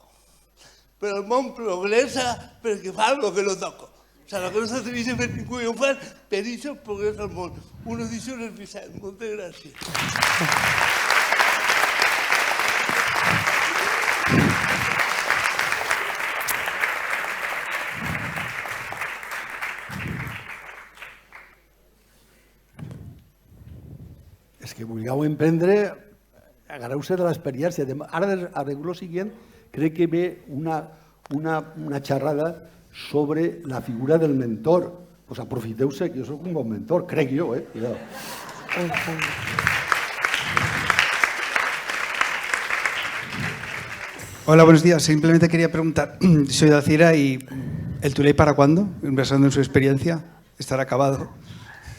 però el món progressa per als que fan el que no toco. O sigui, el que no s'atreveix a fer ningú i ho fan, per això progressa el món. Una edició és Vicent. Moltes gràcies. És que vulgueu emprendre, agarreu-se de l'experiència. Ara, a regular següent, crec que ve una xerrada sobre la figura del mentor. Pues aprofiteu-se, que jo soc un bon mentor, crec jo, Cuidado. Hola, buenos días. Simplemente quería preguntar, soy de Alcira y ¿el Tuley para cuándo? Basando en su experiencia, ¿estará acabado?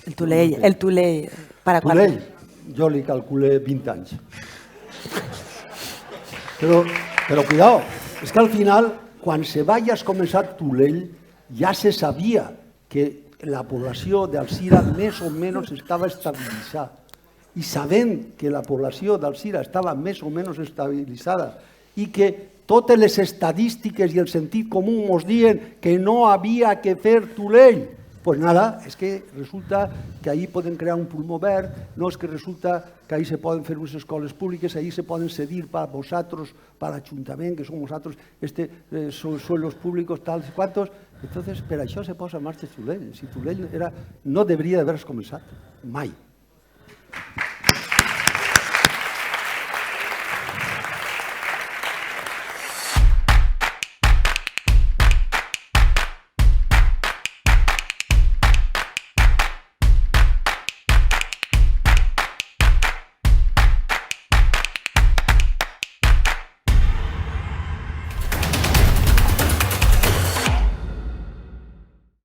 El Tuley, ¿para cuándo? Tuley, jo li calculé 20 anys. Però cuidado, és que al final, quan se vaya a començar Tuley, ja se sabia que la població d'Alcira més o menys estava estabilitzada. I sabent que la població d'Alcira estava més o menys estabilitzada i que totes les estadístiques i el sentit comú ens diuen que no havia que fer Tuley, pues nada, és que resulta que ahí poden crear un pulmó verd, no és que resulta que ahí se poden fer unes escoles públiques, ahí se poden cedir para vosotros, para l'Ajuntament, que som vosaltres, son suelos públicos, tals i quantos. Entonces, per això se posa en marxa Tuley. Si Tuley no deberia d'haver començat, mai.